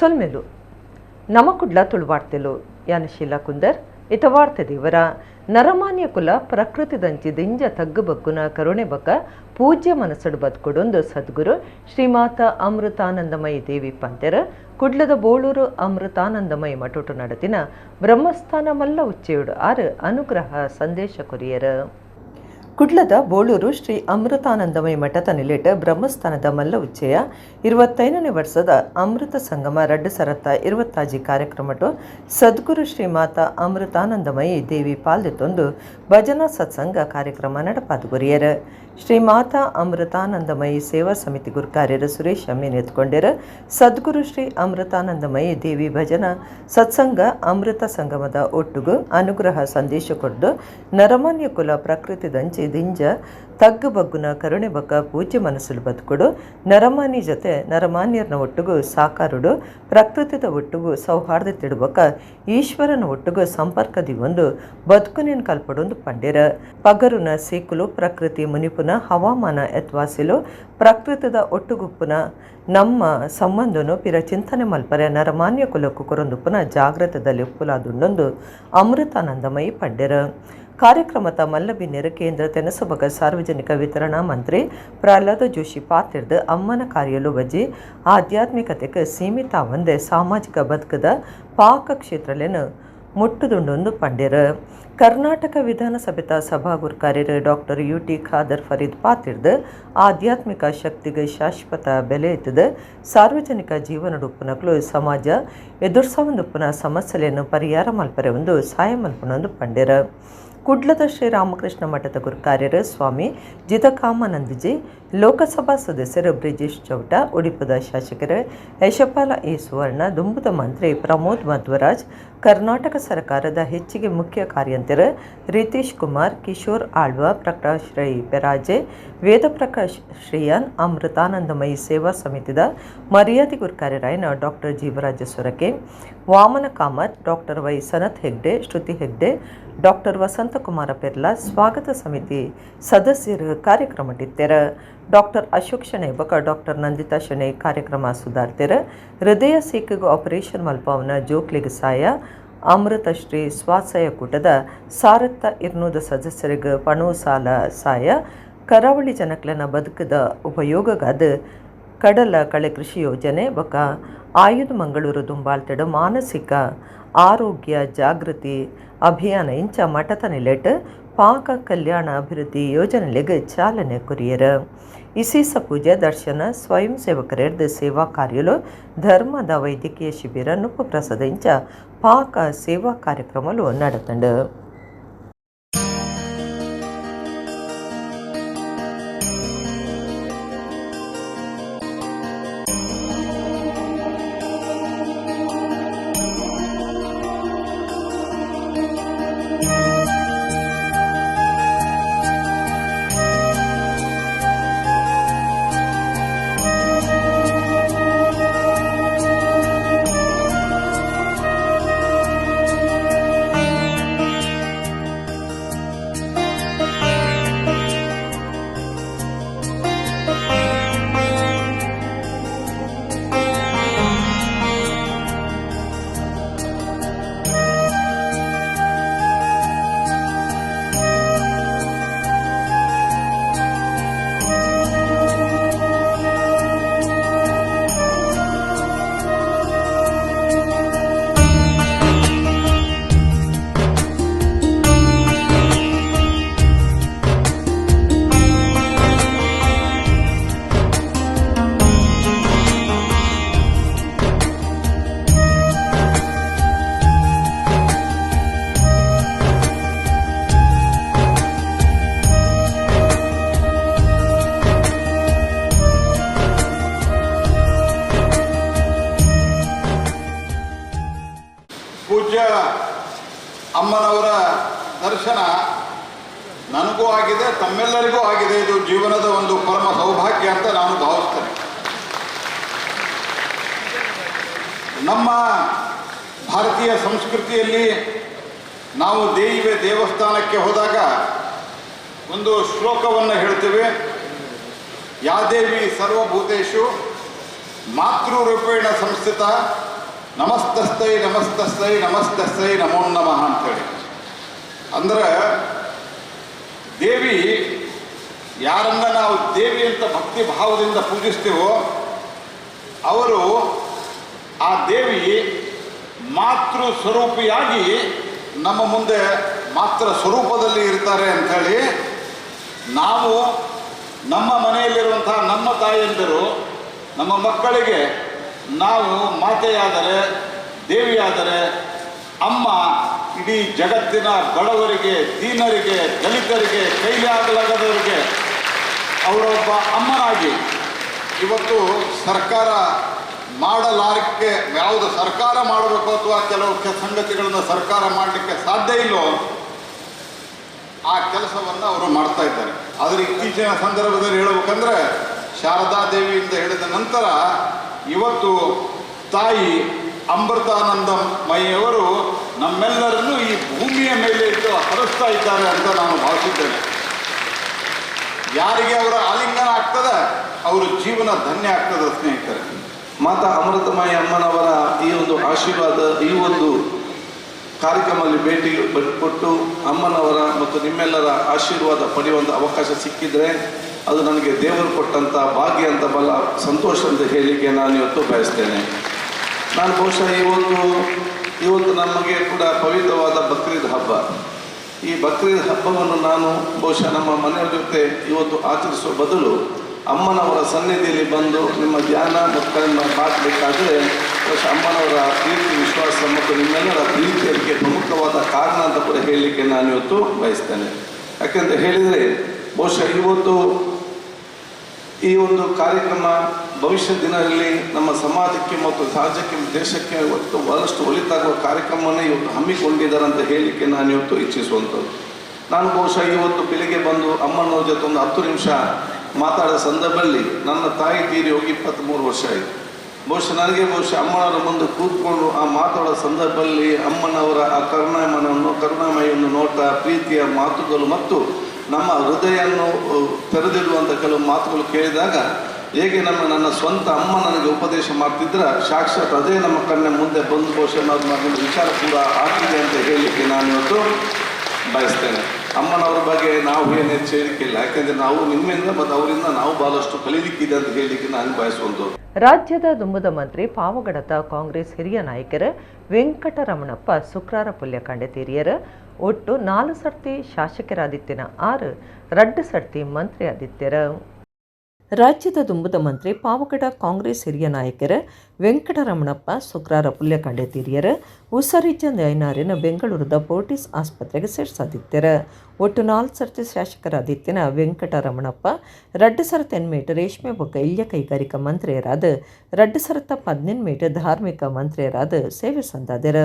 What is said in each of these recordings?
ಸೊಲ್ಮೆಲು ನಮಕುಡ್ಲ ತುಳುವಾಡ್ತೆಲು ಯಾನಶೀಲ ಕುಂದರ್ ಇತವಾಡ್ತೆ ದೇವರ ನರಮಾನ್ಯ ಕುಲ ಪ್ರಕೃತಿದಂಚಿ ದಿಂಜ ತಗ್ಗು ಬಗ್ಗುನ ಕರುಣೆ ಬಕ ಪೂಜ್ಯ ಮನಸ್ಸಡು ಬದುಕೊಡೊಂದು ಸದ್ಗುರು ಶ್ರೀಮಾತ ಅಮೃತಾನಂದಮಯಿ ದೇವಿ ಪಂತೆರ ಕುಡ್ಲದ ಬೋಳೂರು ಅಮೃತಾನಂದಮಯಿ ಮಟೋಟು ನಡತಿನ ಬ್ರಹ್ಮಸ್ಥಾನ ಮಲ್ಲ ಉಚ್ಚೆಯುಡು ಆರು ಅನುಗ್ರಹ ಸಂದೇಶ ಕೊರಿಯರ ಕುಡ್ಲದ ಬೋಳೂರು ಶ್ರೀ ಅಮೃತಾನಂದಮಯಿ ಮಠದ ನಿಲೇಟ ಬ್ರಹ್ಮಸ್ಥಾನದ ಮಲ್ಲ ಉಚ್ಚೆಯ 25ನೇ ವರ್ಷದ ಅಮೃತ ಸಂಗಮ ರಡ್ಡು ಸರತ್ತ 20 ಕಾರ್ಯಕ್ರಮಟು ಸದ್ಗುರು ಶ್ರೀಮಾತ ಅಮೃತಾನಂದಮಯಿ ದೇವಿ ಪಾಲ್ದೆತ್ತೊಂದು ಭಜನಾ ಸತ್ಸಂಗ ಕಾರ್ಯಕ್ರಮ ನಡಪಾದುಗುರಿಯರ ಶ್ರೀಮಾತ ಅಮೃತಾನಂದಮಯಿ ಸೇವಾ ಸಮಿತಿ ಗುರುಕಾರ್ಯರು ಸುರೇಶ್ ಅಮ್ಮಿ ನೆತ್ಕೊಂಡರ ಸದ್ಗುರು ಶ್ರೀ ಅಮೃತಾನಂದಮಯಿ ದೇವಿ ಭಜನಾ ಸತ್ಸಂಗ ಅಮೃತ ಸಂಗಮದ ಒಟ್ಟುಗು ಅನುಗ್ರಹ ಸಂದೇಶ ಕೊಡ್ದು ನರಮಾನ್ಯ ಕುಲ ಪ್ರಕೃತಿದಂಚಿ ದಿಂಜ ತಗ್ಗು ಬಗ್ಗುನ ಕರುಣೆ ಬಕ ಪೂಜ್ಯ ಮನಸ್ಸು ಬದುಕೊಡು ನರಮಾನಿ ಜೊತೆ ನರಮಾನ್ಯರನ ಒಟ್ಟುಗು ಸಾಕಾರುಡು ಪ್ರಕೃತಿದ ಒಟ್ಟುಗು ಸೌಹಾರ್ದ ತಿಡುಬಕ ಈಶ್ವರನ ಒಟ್ಟುಗು ಸಂಪರ್ಕದಿ ಒಂದು ಬದುಕುನೇನು ಕಲ್ಪಡೊಂದು ಪಂಡಿರ ಪಗರುನ ಸೀಕುಲು ಪ್ರಕೃತಿ ಮುನಿಪುನ ಹವಾಮಾನ ಎತ್ವಾಸಿಲು ಪ್ರಕೃತಿದ ಒಟ್ಟುಗುಪ್ಪುನ ನಮ್ಮ ಸಂಬಂಧನು ಪಿರ ಚಿಂತನೆ ಮಲ್ಪರೆ ನರಮಾನ್ಯ ಕುಲಕ್ಕೂ ಕೊರೊಂದುಪ್ಪುನ ಜಾಗ್ರತದಲ್ಲಿ ಉಪ್ಪುಲಾದುಂಡೊಂದು ಅಮೃತಾನಂದಮಯಿ ಪಂಡಿರ ಕಾರ್ಯಕ್ರಮದ ಮಲ್ಲಬಿನ್ನೆರ ಕೇಂದ್ರ ತೆನಸಬಗ ಸಾರ್ವಜನಿಕ ವಿತರಣಾ ಮಂತ್ರಿ ಪ್ರಹ್ಲಾದ ಜೋಶಿ ಪಾತಿರ್ದು ಅಮ್ಮನ ಕಾರ್ಯಲು ಬಜ್ಜಿ ಆಧ್ಯಾತ್ಮಿಕತೆಗೆ ಸೀಮಿತ ಒಂದೇ ಸಾಮಾಜಿಕ ಬದುಕದ ಪಾಕ ಕ್ಷೇತ್ರಲೇನು ಮುಟ್ಟುದುಂಡೊಂದು ಪಂಡಿರ ಕರ್ನಾಟಕ ವಿಧಾನಸಭೆತ ಸಭಾ ಗುರುಕಾರ್ಯರು ಡಾಕ್ಟರ್ UT ಖಾದರ್ ಫರೀದ್ ಪಾತಿರ್ದು ಆಧ್ಯಾತ್ಮಿಕ ಶಕ್ತಿಗೆ ಶಾಶ್ವತ ಬೆಲೆ ಇತ್ತದ ಸಾರ್ವಜನಿಕ ಜೀವನಡುಪ್ಪುನಕ್ಲು ಸಮಾಜ ಎದುರ್ಸವಂದುಪ್ಪುನ ಸಮಸ್ಯೆಯನ್ನು ಪರಿಹಾರ ಮಲ್ಪರೆ ಒಂದು ಸಹಾಯ ಮಲ್ಪನೊಂದು ಪಂಡಿರ ಕುಡ್ಲದ ಶ್ರೀರಾಮಕೃಷ್ಣ ಮಠದ ಗುರುಕಾರ್ಯರು ಸ್ವಾಮಿ ಜಿತಕಾಮಾನಂದಜಿ ಲೋಕಸಭಾ ಸದಸ್ಯರು ಬ್ರಿಜೇಶ್ ಚೌಟ ಉಡುಪದ ಶಾಸಕರು ಯಶಪಾಲ ಎ ಸುವರ್ಣ ದುಂಬುದ ಮಂತ್ರಿ ಪ್ರಮೋದ್ ಮಧ್ವರಾಜ್ ಕರ್ನಾಟಕ ಸರ್ಕಾರದ ಹೆಚ್ಚಿಗೆ ಮುಖ್ಯ ಕಾರ್ಯಂತರ ರಿತೀಶ್ ಕುಮಾರ್ ಕಿಶೋರ್ ಆಳ್ವ ಪ್ರಕಾಶ್ ರೈ ಪೆರಾಜೆ ವೇದ ಪ್ರಕಾಶ್ ಶ್ರೀಯಾನ್ ಅಮೃತಾನಂದಮಯಿ ಸೇವಾ ಸಮಿತಿದ ಮರ್ಯಾದೆ ಗುರುಕಾರ್ಯರಾಯನ doctor Jeevaraj Sorake Vamana Kamath doctor Y Sanath Hegde Shruti Hegde doctor Vasanthakumara Perla ಸ್ವಾಗತ ಸಮಿತಿ ಸದಸ್ಯರು ಕಾರ್ಯಕ್ರಮಟಿತ್ತೆರ ಡಾಕ್ಟರ್ ಅಶೋಕ್ ಶೆಣೈ ಬಕ ಡಾಕ್ಟರ್ ನಂದಿತಾ ಶೆಣೈ ಕಾರ್ಯಕ್ರಮ ಸುಧಾರ್ತೆರ ಹೃದಯ ಸೀಕಿಗೂ ಆಪರೇಷನ್ ಮಲ್ಪವನ ಜೋಕ್ಲಿಗೆ ಸಾಯ ಅಮೃತ ಶ್ರೀ ಸ್ವಾಸಯ ಕೂಟದ ಸಾರತ್ತ ಇರ್ನೂದ ಸದಸ್ಯರಿಗೆ ಪಣು ಸಾಲ ಸಾಯ ಕರಾವಳಿ ಜನಕ್ಲನ ಬದುಕದ ಉಪಯೋಗಗಾದ ಕಡಲ ಕಳೆ ಕೃಷಿ ಯೋಜನೆ ಬಕ ಆಯುಧ ಮಂಗಳೂರು ದುಂಬಾಳ್ತೆಡು ಮಾನಸಿಕ ಆರೋಗ್ಯ ಜಾಗೃತಿ ಅಭಿಯಾನ ಇಂಚ ಮಠದ ನಿಲೆಟ್ ಪಾಕ ಕಲ್ಯಾಣ ಅಭಿವೃದ್ಧಿ ಯೋಜನೆಗಳಿಗೆ ಚಾಲನೆ ಕೊರಿಯರ ಇಸೀಸ ಪೂಜೆ ದರ್ಶನ ಸ್ವಯಂ ಸೇವಕರೆರ್ದು ಸೇವಾ ಕಾರ್ಯಲು ಧರ್ಮದ ವೈದ್ಯಕೀಯ ಶಿಬಿರ ನುಪ್ಪು ಪ್ರಸಾದ ಇಂಚ ಪಾಕ ಸೇವಾ ಕಾರ್ಯಕ್ರಮಲು ನಡತಂಡು ಅಮ್ಮನವರ ದರ್ಶನ ನನಗೂ ಆಗಿದೆ, ತಮ್ಮೆಲ್ಲರಿಗೂ ಆಗಿದೆ. ಇದು ಜೀವನದ ಒಂದು ಪರಮ ಸೌಭಾಗ್ಯ ಅಂತ ನಾನು ಭಾವಿಸ್ತೇನೆ. ನಮ್ಮ ಭಾರತೀಯ ಸಂಸ್ಕೃತಿಯಲ್ಲಿ ನಾವು ದೇವಸ್ಥಾನಕ್ಕೆ ಹೋದಾಗ ಒಂದು ಶ್ಲೋಕವನ್ನು ಹೇಳ್ತೇವೆ. ಯಾದೇವಿ ಸರ್ವಭೂತೇಷು ಮಾತೃರೂಪೇಣ ಸಂಸ್ಥಿತ ನಮಸ್ತಸ್ತೈ ನಮಸ್ತಸ್ತೈ ನಮಸ್ತಸ್ತೈ ನಮೋ ನಮಃ ಅಂತೇಳಿ. ಅಂದ್ರೆ ದೇವಿ ಯಾರನ್ನ ನಾವು ದೇವಿ ಅಂತ ಭಕ್ತಿ ಭಾವದಿಂದ ಪೂಜಿಸ್ತೀವೋ ಅವರು ಆ ದೇವಿ ಮಾತೃ ಸ್ವರೂಪಿಯಾಗಿ ನಮ್ಮ ಮುಂದೆ ಮಾತೃ ಸ್ವರೂಪದಲ್ಲಿ ಇರ್ತಾರೆ ಅಂಥೇಳಿ ನಾವು ನಮ್ಮ ಮನೆಯಲ್ಲಿರುವಂತಹ ನಮ್ಮ ತಾಯಿಯಂದಿರು ನಮ್ಮ ಮಕ್ಕಳಿಗೆ ನಾವು ಮಾತೆಯಾದರೆ ದೇವಿಯಾದರೆ ಅಮ್ಮ ಇಡೀ ಜಗತ್ತಿನ ಬಡವರಿಗೆ ದೀನರಿಗೆ ದಲಿತರಿಗೆ ಕೈಲಿ ಆಗಲಾಗದವರಿಗೆ ಅವರೊಬ್ಬ ಅಮ್ಮನಾಗಿ ಇವತ್ತು ಸರ್ಕಾರ ಮಾಡಲಾರಕ್ಕೆ ಯಾವುದು ಸರ್ಕಾರ ಮಾಡಬೇಕು ಅಥವಾ ಕೆಲವು ಸಂಗತಿಗಳನ್ನು ಸರ್ಕಾರ ಮಾಡಲಿಕ್ಕೆ ಸಾಧ್ಯ ಇಲ್ಲೋ ಆ ಕೆಲಸವನ್ನು ಅವರು ಮಾಡ್ತಾ ಇದ್ದಾರೆ. ಆದರೆ ಇತ್ತೀಚಿನ ಸಂದರ್ಭದಲ್ಲಿ ಹೇಳಬೇಕಂದ್ರೆ ಶಾರದಾ ದೇವಿಯಿಂದ ಹೇಳಿದ ನಂತರ ಇವತ್ತು ತಾಯಿ ಅಮೃತಾನಂದಮಯಿಯವರು ನಮ್ಮೆಲ್ಲರನ್ನೂ ಈ ಭೂಮಿಯ ಮೇಲೆ ಇಟ್ಟು ಹರಿಸ್ತಾ ಇದ್ದಾರೆ ಅಂತ ನಾನು ಭಾವಿಸಿದ್ದೇನೆ. ಯಾರಿಗೆ ಅವರ ಆಲಿಂಗನ ಆಗ್ತದೆ ಅವರ ಜೀವನ ಧನ್ಯ ಆಗ್ತದೆ ಸ್ನೇಹಿತರೆ. ಮಾತಾ ಅಮೃತಮಯಿ ಅಮ್ಮನವರ ಈ ಒಂದು ಆಶೀರ್ವಾದ ಈ ಒಂದು ಕಾರ್ಯಕ್ರಮದಲ್ಲಿ ಭೇಟಿ ಕೊಟ್ಟು ಅಮ್ಮನವರ ಮತ್ತು ನಿಮ್ಮೆಲ್ಲರ ಆಶೀರ್ವಾದ ಪಡೆಯುವಂಥ ಅವಕಾಶ ಸಿಕ್ಕಿದರೆ ಅದು ನನಗೆ ದೇವರು ಕೊಟ್ಟಂಥ ಭಾಗ್ಯ ಅಂತ ಬಲ್ಲ ಸಂತೋಷ ಅಂತ ಹೇಳಲಿಕ್ಕೆ ನಾನು ಇವತ್ತು ಬಯಸ್ತೇನೆ. ನಾನು ಬಹುಶಃ ಇವತ್ತು ನಮಗೆ ಕೂಡ ಪವಿತ್ರವಾದ ಬಕ್ರೀದ್ ಹಬ್ಬ. ಈ ಬಕ್ರೀದ್ ಹಬ್ಬವನ್ನು ನಾನು ಬಹುಶಃ ನಮ್ಮ ಮನೆಯವರ ಜೊತೆ ಇವತ್ತು ಆಚರಿಸುವ ಬದಲು ಅಮ್ಮನವರ ಸನ್ನಿಧಿಯಲ್ಲಿ ಬಂದು ನಿಮ್ಮ ಧ್ಯಾನ ಮಕ್ಕಳನ್ನು ಮಾಡಬೇಕಾದ್ರೆ ಬಹುಶಃ ಅಮ್ಮನವರ ಪ್ರೀತಿ ವಿಶ್ವಾಸ ಮತ್ತು ನಿಮ್ಮೆಲ್ಲರ ಪ್ರೀತಿ ಅದಕ್ಕೆ ಪ್ರಮುಖವಾದ ಕಾರಣ ಅಂತ ಕೂಡ ಹೇಳಲಿಕ್ಕೆ ನಾನು ಇವತ್ತು ಬಯಸ್ತೇನೆ. ಯಾಕೆಂತ ಹೇಳಿದರೆ ಬಹುಶಃ ಇವತ್ತು ಈ ಒಂದು ಕಾರ್ಯಕ್ರಮ ಭವಿಷ್ಯ ದಿನದಲ್ಲಿ ನಮ್ಮ ಸಮಾಜಕ್ಕೆ ಮತ್ತು ರಾಜ್ಯಕ್ಕೆ ದೇಶಕ್ಕೆ ಇವತ್ತು ಬಹಳಷ್ಟು ಒಳಿತಾಗುವ ಕಾರ್ಯಕ್ರಮವನ್ನೇ ಇವತ್ತು ಹಮ್ಮಿಕೊಂಡಿದ್ದಾರೆ ಅಂತ ಹೇಳಲಿಕ್ಕೆ ನಾನು ಇವತ್ತು ಇಚ್ಛಿಸುವಂಥದ್ದು. ನಾನು ಬಹುಶಃ ಇವತ್ತು ಬೆಳಿಗ್ಗೆ ಬಂದು ಅಮ್ಮನವ್ರ ಜೊತೆ ಒಂದು 10 ನಿಮಿಷ ಮಾತಾಡೋ ಸಂದರ್ಭದಲ್ಲಿ ನನ್ನ ತಾಯಿ ತೀರಿ ಹೋಗಿ 23 ವರ್ಷ ಆಯಿತು. ಬಹುಶಃ ಅಮ್ಮನವರ ಮುಂದೆ ಕೂತ್ಕೊಂಡು ಆ ಮಾತಾಡೋ ಸಂದರ್ಭದಲ್ಲಿ ಅಮ್ಮನವರ ಆ ಕರುಣಾಮಯನ್ನು ನೋಟ, ಪ್ರೀತಿಯ ಮಾತುಗಳು ಮತ್ತು ನಮ್ಮ ಹೃದಯವನ್ನು ತೆರೆದಿಡುವಂಥ ಕೆಲವು ಮಾತುಗಳು ಕೇಳಿದಾಗ ಹೇಗೆ ನನ್ನ ಸ್ವಂತ ಅಮ್ಮ ನನಗೆ ಉಪದೇಶ ಮಾಡ್ತಿದ್ರೆ ಸಾಕ್ಷಾತ್ ಅದೇ ನಮ್ಮ ಕಣ್ಣ ಮುಂದೆ ಬಂದು ಬಹುಶಃ ನನ್ನ ವಿಚಾರ ಕೂಡ ಆಗ್ತಿದೆ ಅಂತ ಹೇಳಲಿಕ್ಕೆ ನಾನು ಇವತ್ತು ಬಯಸ್ತೇನೆ. ಅಮ್ಮನವರ ಬಗ್ಗೆ ನಾವು ಏನು ಹೆಚ್ಚೇರಿಕಿಲ್ಲ, ಯಾಕೆಂದರೆ ನಾವು ನಿಮ್ಮಿಂದ ಮತ್ತು ಅವರಿಂದ ನಾವು ಬಹಳಷ್ಟು ಕಲಿಲಿಕ್ಕಿದೆ ಅಂತ ಹೇಳಲಿಕ್ಕೆ ನಾನು ಬಯಸುವಂಥದ್ದು. ರಾಜ್ಯದ ದುಂಬುದ ಮಂತ್ರಿ ಪಾವಗಡದ ಕಾಂಗ್ರೆಸ್ ಹಿರಿಯ ನಾಯಕರ ವೆಂಕಟರಮಣಪ್ಪ ಶುಕ್ರಾರ ಪುಲ್ಯಕಾಂಡೆ ತೀರಿಯರ ಒಟ್ಟು 4 ಸರ್ತಿ ಶಾಸಕರಾದಿತ್ಯನ 6 2 ಸರ್ತಿ ಮಂತ್ರಿ ಆದಿತ್ಯರ. ರಾಜ್ಯದ ದುಂಬುದ ಮಂತ್ರಿ ಪಾವಗಡ ಕಾಂಗ್ರೆಸ್ ಹಿರಿಯ ನಾಯಕರ ವೆಂಕಟರಮಣಪ್ಪ ಶುಕ್ರಾರ ಪುಲ್ಯಕಾಂಡೆ ತೀರಿಯರ ಉಸರಿಜಂದ ಐನಾರಿನ ಬೆಂಗಳೂರದ ಪೋರ್ಟಿಸ್ ಆಸ್ಪತ್ರೆಗೆ ಸೇರಿಸಾದಿತ್ಯರ. ಒಟ್ಟು 4 ಸರ್ತಿ ಶಾಸಕರಾದಿತ್ಯನ ವೆಂಕಟರಮಣಪ್ಪ 2 ಸರತ 8 ರೇಷ್ಮೆ ಬೊಕ್ಕ ಇಳ್ಯ ಕೈಗಾರಿಕಾ ಮಂತ್ರಿಯರಾದ 2 ಸರತ 18 ಧಾರ್ಮಿಕ ಮಂತ್ರಿಯರಾದ ಸೇವೆ ಸಂದಾದರ.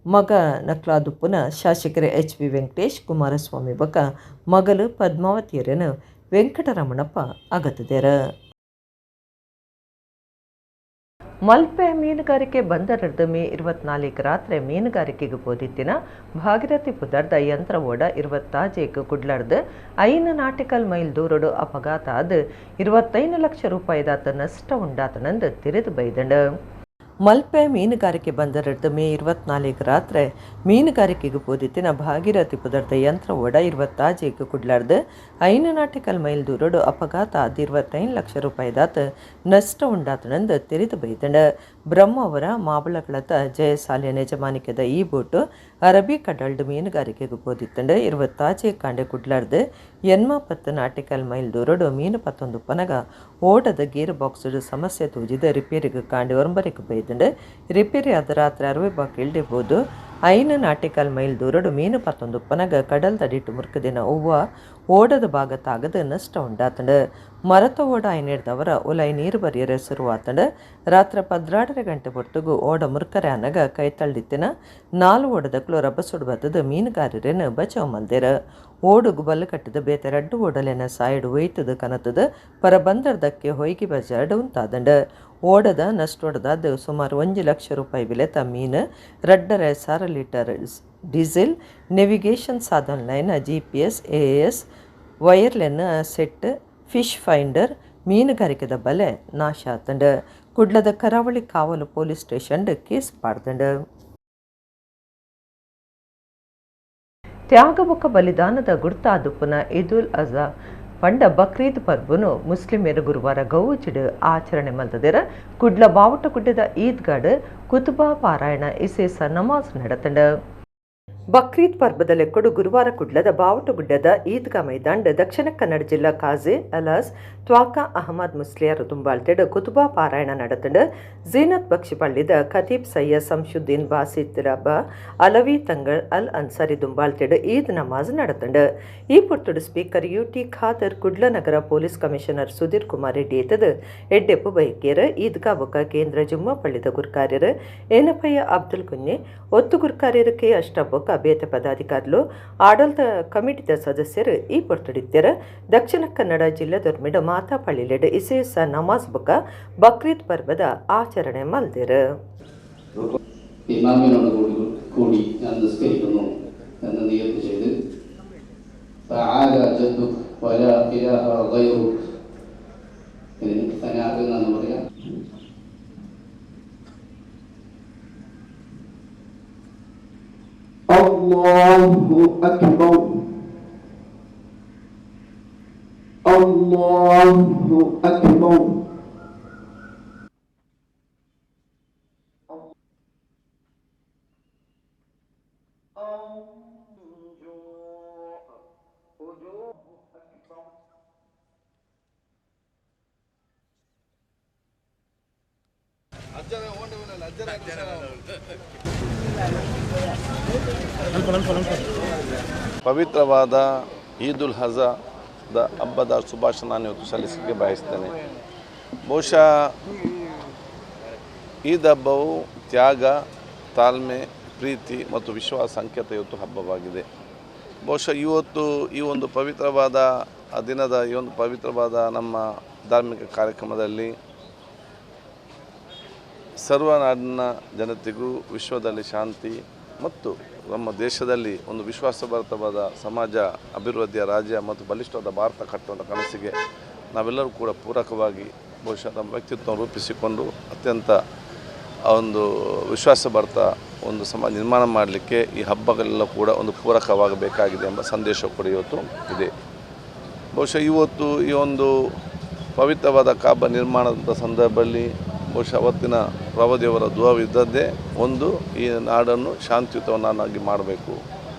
ಮಗ ನಕ್ಲಾದುಪ್ಪುನ ಶಾಸಕರ HB ವೆಂಕಟೇಶ್ ಕುಮಾರಸ್ವಾಮಿ ಬಕ ಮಗಲು ಪದ್ಮಾವತಿಯರನ್ನು ವೆಂಕಟರಮಣಪ್ಪ ಅಗತದೇರ. ಮಲ್ಪೆ ಮೀನುಗಾರಿಕೆ ಬಂದರದ ಮೇ 24 ರಾತ್ರಿ ಮೀನುಗಾರಿಕೆಗೆ ಬೋದಿತ್ತಿನ ಭಾಗೀರಥಿ ಪುದರ್ದ ಯಂತ್ರ ಓಡ 26 ಕುಡ್ಲಾರ್ದ 5 ನಾಟಿಕಲ್ ಮೈಲ್ ದೂರಡು ಅಪಘಾತ ಆದ 25 ಲಕ್ಷ ರೂಪಾಯಿದಾತ ನಷ್ಟ ಉಂಡಾತನಂದು ತಿರಿದು ಬೈದಂಡ. ಮಲ್ಪೆ ಮೀನುಗಾರಿಕೆ ಬಂದರದ ಮೇ 24 ರಾತ್ರಿ ಮೀನುಗಾರಿಕೆಗೆ ಬೋದಿತ್ತಿನ ಭಾಗೀರಥಿ ಪುದರ್ದ ಯಂತ್ರ ಓಡ 26 ಕುಡ್ಲಾರ್ದ 5 ನಾಟಿಕಲ್ ಮೈಲ್ ದೂರಡು ಅಪಘಾತ ಆದ 25 ಲಕ್ಷ ರೂಪಾಯಿದಾತ ನಷ್ಟ ಉಂಡಾತನಂದು ತಿರಿದು ಬೈದಂಡ. ಬ್ರಹ್ಮಾವರ ಮಾಬಳಗಳತ ಜಯಸಾಲಿಯ ಯಜಮಾನಿಕೆದ ಈ ಬೋಟು ಅರಬ್ಬಿ ಕಡಲ್ಡ್ ಮೀನುಗಾರಿಕೆಗೆ ಬೋದಿತ್ತಂಡ 26 ಕಾಂಡೆ ಕುಡ್ಲಾರ್ದ 80 ನಾಟಿಕಲ್ ಮೈಲ್ ದೂರಡು ಮೀನು 11 ಪನಗ ಓಡದ ಗೇರ್ ಬಾಕ್ಸ್ ಸಮಸ್ಯೆ ತೂಜಿದ ರಿಪೇರಿಗೆ ಕಾಂಡೆ ಒರಂಬರಿಗೆ ಬೈದಂಡ. ರಿಪೇರಿ ಆದ ರಾತ್ರಿ 60 ಬಾಕಿಲ್ಡೆ ಬೋದು 5 ನಾಟಿಕಲ್ ಮೈಲ್ ದೂರಡು ಮೀನು 11 ಪನಗ ಕಡಲ್ ತಡಿಟ್ಟು ಮುರುಕದಿನ ಅವ್ವ ಓಡದ ಭಾಗ ತಾಗದ ನಷ್ಟ ಉಂಡಾತಂಡ. ಮರತ ಓಡ ಐನೇಡ್ದವರ ಒಲೈ ನೀರು ಬರಿಯರ ಶುರುವಾತಂಡ. ರಾತ್ರಿ 12 ಗಂಟೆ ಹೊರತುಗು ಓಡ ಮುರ್ಕರೆ ಅನಗ ಕೈ ತಳ್ಳಿತ್ತಿನ 4 ಓಡದಕ್ಲು ರಬ್ಬಸುಡು ಬತ್ತದ ಮೀನುಗಾರರೇನು ಬಚಾವ್ ಮಲ್ದೇರ. ಓಡುಗು ಬಲ್ಲು ಕಟ್ಟಿದ ಬೇತೆ 2 ಓಡಲೆನ ಸಾಯಿಡು ಒಯ್ತದ ಕನತದ ಪರ ಬಂದರ್ದಕ್ಕೆ ಹೊಯ್ಗಿ ಬಜಾರ್ಡ್ ಉಂತಾದಂಡ. ಓಡದ ನಷ್ಟೋಡದಾದ ಸುಮಾರು 1 ಲಕ್ಷ ರೂಪಾಯಿ ಬೆಲೆತ ಮೀನು 2.5 ಲೀಟರ್ ಡೀಸೆಲ್ ನೆವಿಗೇಷನ್ ಸಾಧನಲೈನ GPS AAS wireless set fish finder ಮೀನುಗಾರಿಕೆದ ಬಲೆ ನಾಶ ಆತಂಡ. ಕುಡ್ಲದ ಕರಾವಳಿ ಕಾವಲು ಪೊಲೀಸ್ ಸ್ಟೇಷನ್ ಕೇಸ್ ಪಾಡ್ದಂಡು. ತ್ಯಾಗಬೊಕ್ಕ ಬಲಿದಾನದ ಗುರ್ತಾದುಪ್ಪುನ ಈದುಲ್ ಅಜಾ ಪಂಡ ಬಕ್ರೀದ್ ಪರ್ಬುನು ಮುಸ್ಲಿಮರು ಗುರುವಾರ ಗೌಜಿಡು ಆಚರಣೆ ಮಲ್ತದೆರ ಕುಡ್ಲ ಬಾವುಟ ಗುಡ್ಡದ ಈದ್ಗಾಡ್ ಕುತುಬಾ ಪಾರಾಯಣ ಇಸೇಸ ನಮಾಜ್ ನಡೆತಂಡ. ಬಕ್ರೀದ್ ಪರ್ಬದ ಲೆಕ್ಕಡು ಗುರುವಾರ ಕುಡ್ಲದ ಬಾವುಟಗುಡ್ಡದ ಈದ್ಗಾ ಮೈದಾಂಡ್ ದಕ್ಷಿಣ ಕನ್ನಡ ಜಿಲ್ಲಾ ಕಾಜಿ ಅಲಾಸ್ ತ್ವಾಕಾ ಅಹಮದ್ ಮುಸ್ಲಿಯರ್ ದುಂಬಾಳ್ತೆಡ್ ಕುತುಬಾ ಪಾರಾಯಣ ನಡೆತಂಡ್ ಝೀನತ್ ಬಕ್ಷಿ ಪಳ್ಳಿದ ಖತೀಬ್ ಸಯ್ಯದ್ ಸಂಶುದ್ದೀನ್ ಬಾಸಿತ್ ರಬ ಅಲವಿ ತಂಗಳ್ ಅಲ್ ಅನ್ಸಾರಿ ದುಂಬಾಳ್ತೆಡ್ ಈದ್ ನಮಾಜ್ ನಡೆತಂಡ್. ಈ ಪೊರ್ತುಡು ಸ್ಪೀಕರ್ ಯುಟಿ ಖಾದರ್ ಕುಡ್ಲ ನಗರ ಪೊಲೀಸ್ ಕಮಿಷನರ್ ಸುಧೀರ್ ಕುಮಾರ್ ರೆಡ್ಡಿ ಏತದ್ ಎಡ್ಡೆಪ್ಪು ಬೈಕೇರ್ ಈದ್ಗಾ ಬೊಕ್ಕ ಕೇಂದ್ರ ಜುಮ್ಮಾ ಪಳ್ಳಿದ ಗುರ್ಕಾರ್ಯರ್ ಏನಪಯ್ಯ ಅಬ್ದುಲ್ ಕುನ್ನೆ ಒತ್ತು ಗುರ್ಕಾರ್ಯರ್ ಕೆ ಅಷ್ಟಬ್ಬೊಕ್ಕ ಬೇತೆ ಪದಾಧಿಕಾರಿಗಳು ಆಡಳಿತ ಕಮಿಟಿದ ಸದಸ್ಯರು ಈ ಪೊರ್ತುಡಿದ್ದರು. ದಕ್ಷಿಣ ಕನ್ನಡ ಜಿಲ್ಲೆ ದೊರ್ಮಿಡ ಮಾತಾ ಪಳ್ಳಿಲೆಡ್ ಇಸೇಸ ನಮಾಜ್ ಬೊಕ್ಕ ಬಕ್ರೀದ್ ಪರ್ವದ ಆಚರಣೆ ಮಲ್ದಿರು. ഇമാമിനോട് കൂടി ഞാൻ നിസ്കരിക്കുന്നു എന്ന് നിയത്ത് ചെയ്ത് തആല ജദ്ദുക് വലാ ഇലാഹ ഗൈറുക് എന്ന് സനാഅ് എന്ന് പറയാം. അല്ലാഹു അക്ബർ അല്ലാഹു അക്ബർ. ಪವಿತ್ರವಾದ ಈದುಲ್ ಅಜಾದ ಹಬ್ಬದ ಶುಭಾಶಯ ನಾನು ಇವತ್ತು ಸಲ್ಲಿಸಲಿಕ್ಕೆ ಬಯಸ್ತೇನೆ. ಬಹುಶಃ ಈದ್ ಹಬ್ಬವು ತ್ಯಾಗ, ತಾಳ್ಮೆ, ಪ್ರೀತಿ ಮತ್ತು ವಿಶ್ವಾಸ ಸಂಕೇತ ಇವತ್ತು ಹಬ್ಬವಾಗಿದೆ. ಬಹುಶಃ ಇವತ್ತು ಈ ಒಂದು ಪವಿತ್ರವಾದ ದಿನದ ಈ ಒಂದು ಪವಿತ್ರವಾದ ನಮ್ಮ ಧಾರ್ಮಿಕ ಕಾರ್ಯಕ್ರಮದಲ್ಲಿ ಸರ್ವನಾಡಿನ ಜನತೆಗೂ ವಿಶ್ವದಲ್ಲಿ ಶಾಂತಿ ಮತ್ತು ನಮ್ಮ ದೇಶದಲ್ಲಿ ಒಂದು ವಿಶ್ವಾಸಭರಿತವಾದ ಸಮಾಜ, ಅಭಿವೃದ್ಧಿಯ ರಾಜ್ಯ ಮತ್ತು ಬಲಿಷ್ಠವಾದ ಭಾರತ ಕಟ್ಟುವಂಥ ಕನಸಿಗೆ ನಾವೆಲ್ಲರೂ ಕೂಡ ಪೂರಕವಾಗಿ ಬಹುಶಃ ನಮ್ಮ ವ್ಯಕ್ತಿತ್ವ ರೂಪಿಸಿಕೊಂಡು ಅತ್ಯಂತ ಒಂದು ವಿಶ್ವಾಸಭರಿತ ಒಂದು ಸಮಾಜ ನಿರ್ಮಾಣ ಮಾಡಲಿಕ್ಕೆ ಈ ಹಬ್ಬಗಳೆಲ್ಲ ಕೂಡ ಒಂದು ಪೂರಕವಾಗಬೇಕಾಗಿದೆ ಎಂಬ ಸಂದೇಶ ಕೂಡ ಇವತ್ತು ಇದೆ. ಬಹುಶಃ ಇವತ್ತು ಈ ಒಂದು ಪವಿತ್ರವಾದ ಕಾಬಾ ನಿರ್ಮಾಣದ ಸಂದರ್ಭದಲ್ಲಿ ಬಹುಶಃ ಅವತ್ತಿನ ಪ್ರವಾದಿಯವರ ದುಆವಿದ್ದದ್ದೇ ಒಂದು, ಈ ನಾಡನ್ನು ಶಾಂತಿಯುತವನ್ನಾಗಿ ಮಾಡಬೇಕು,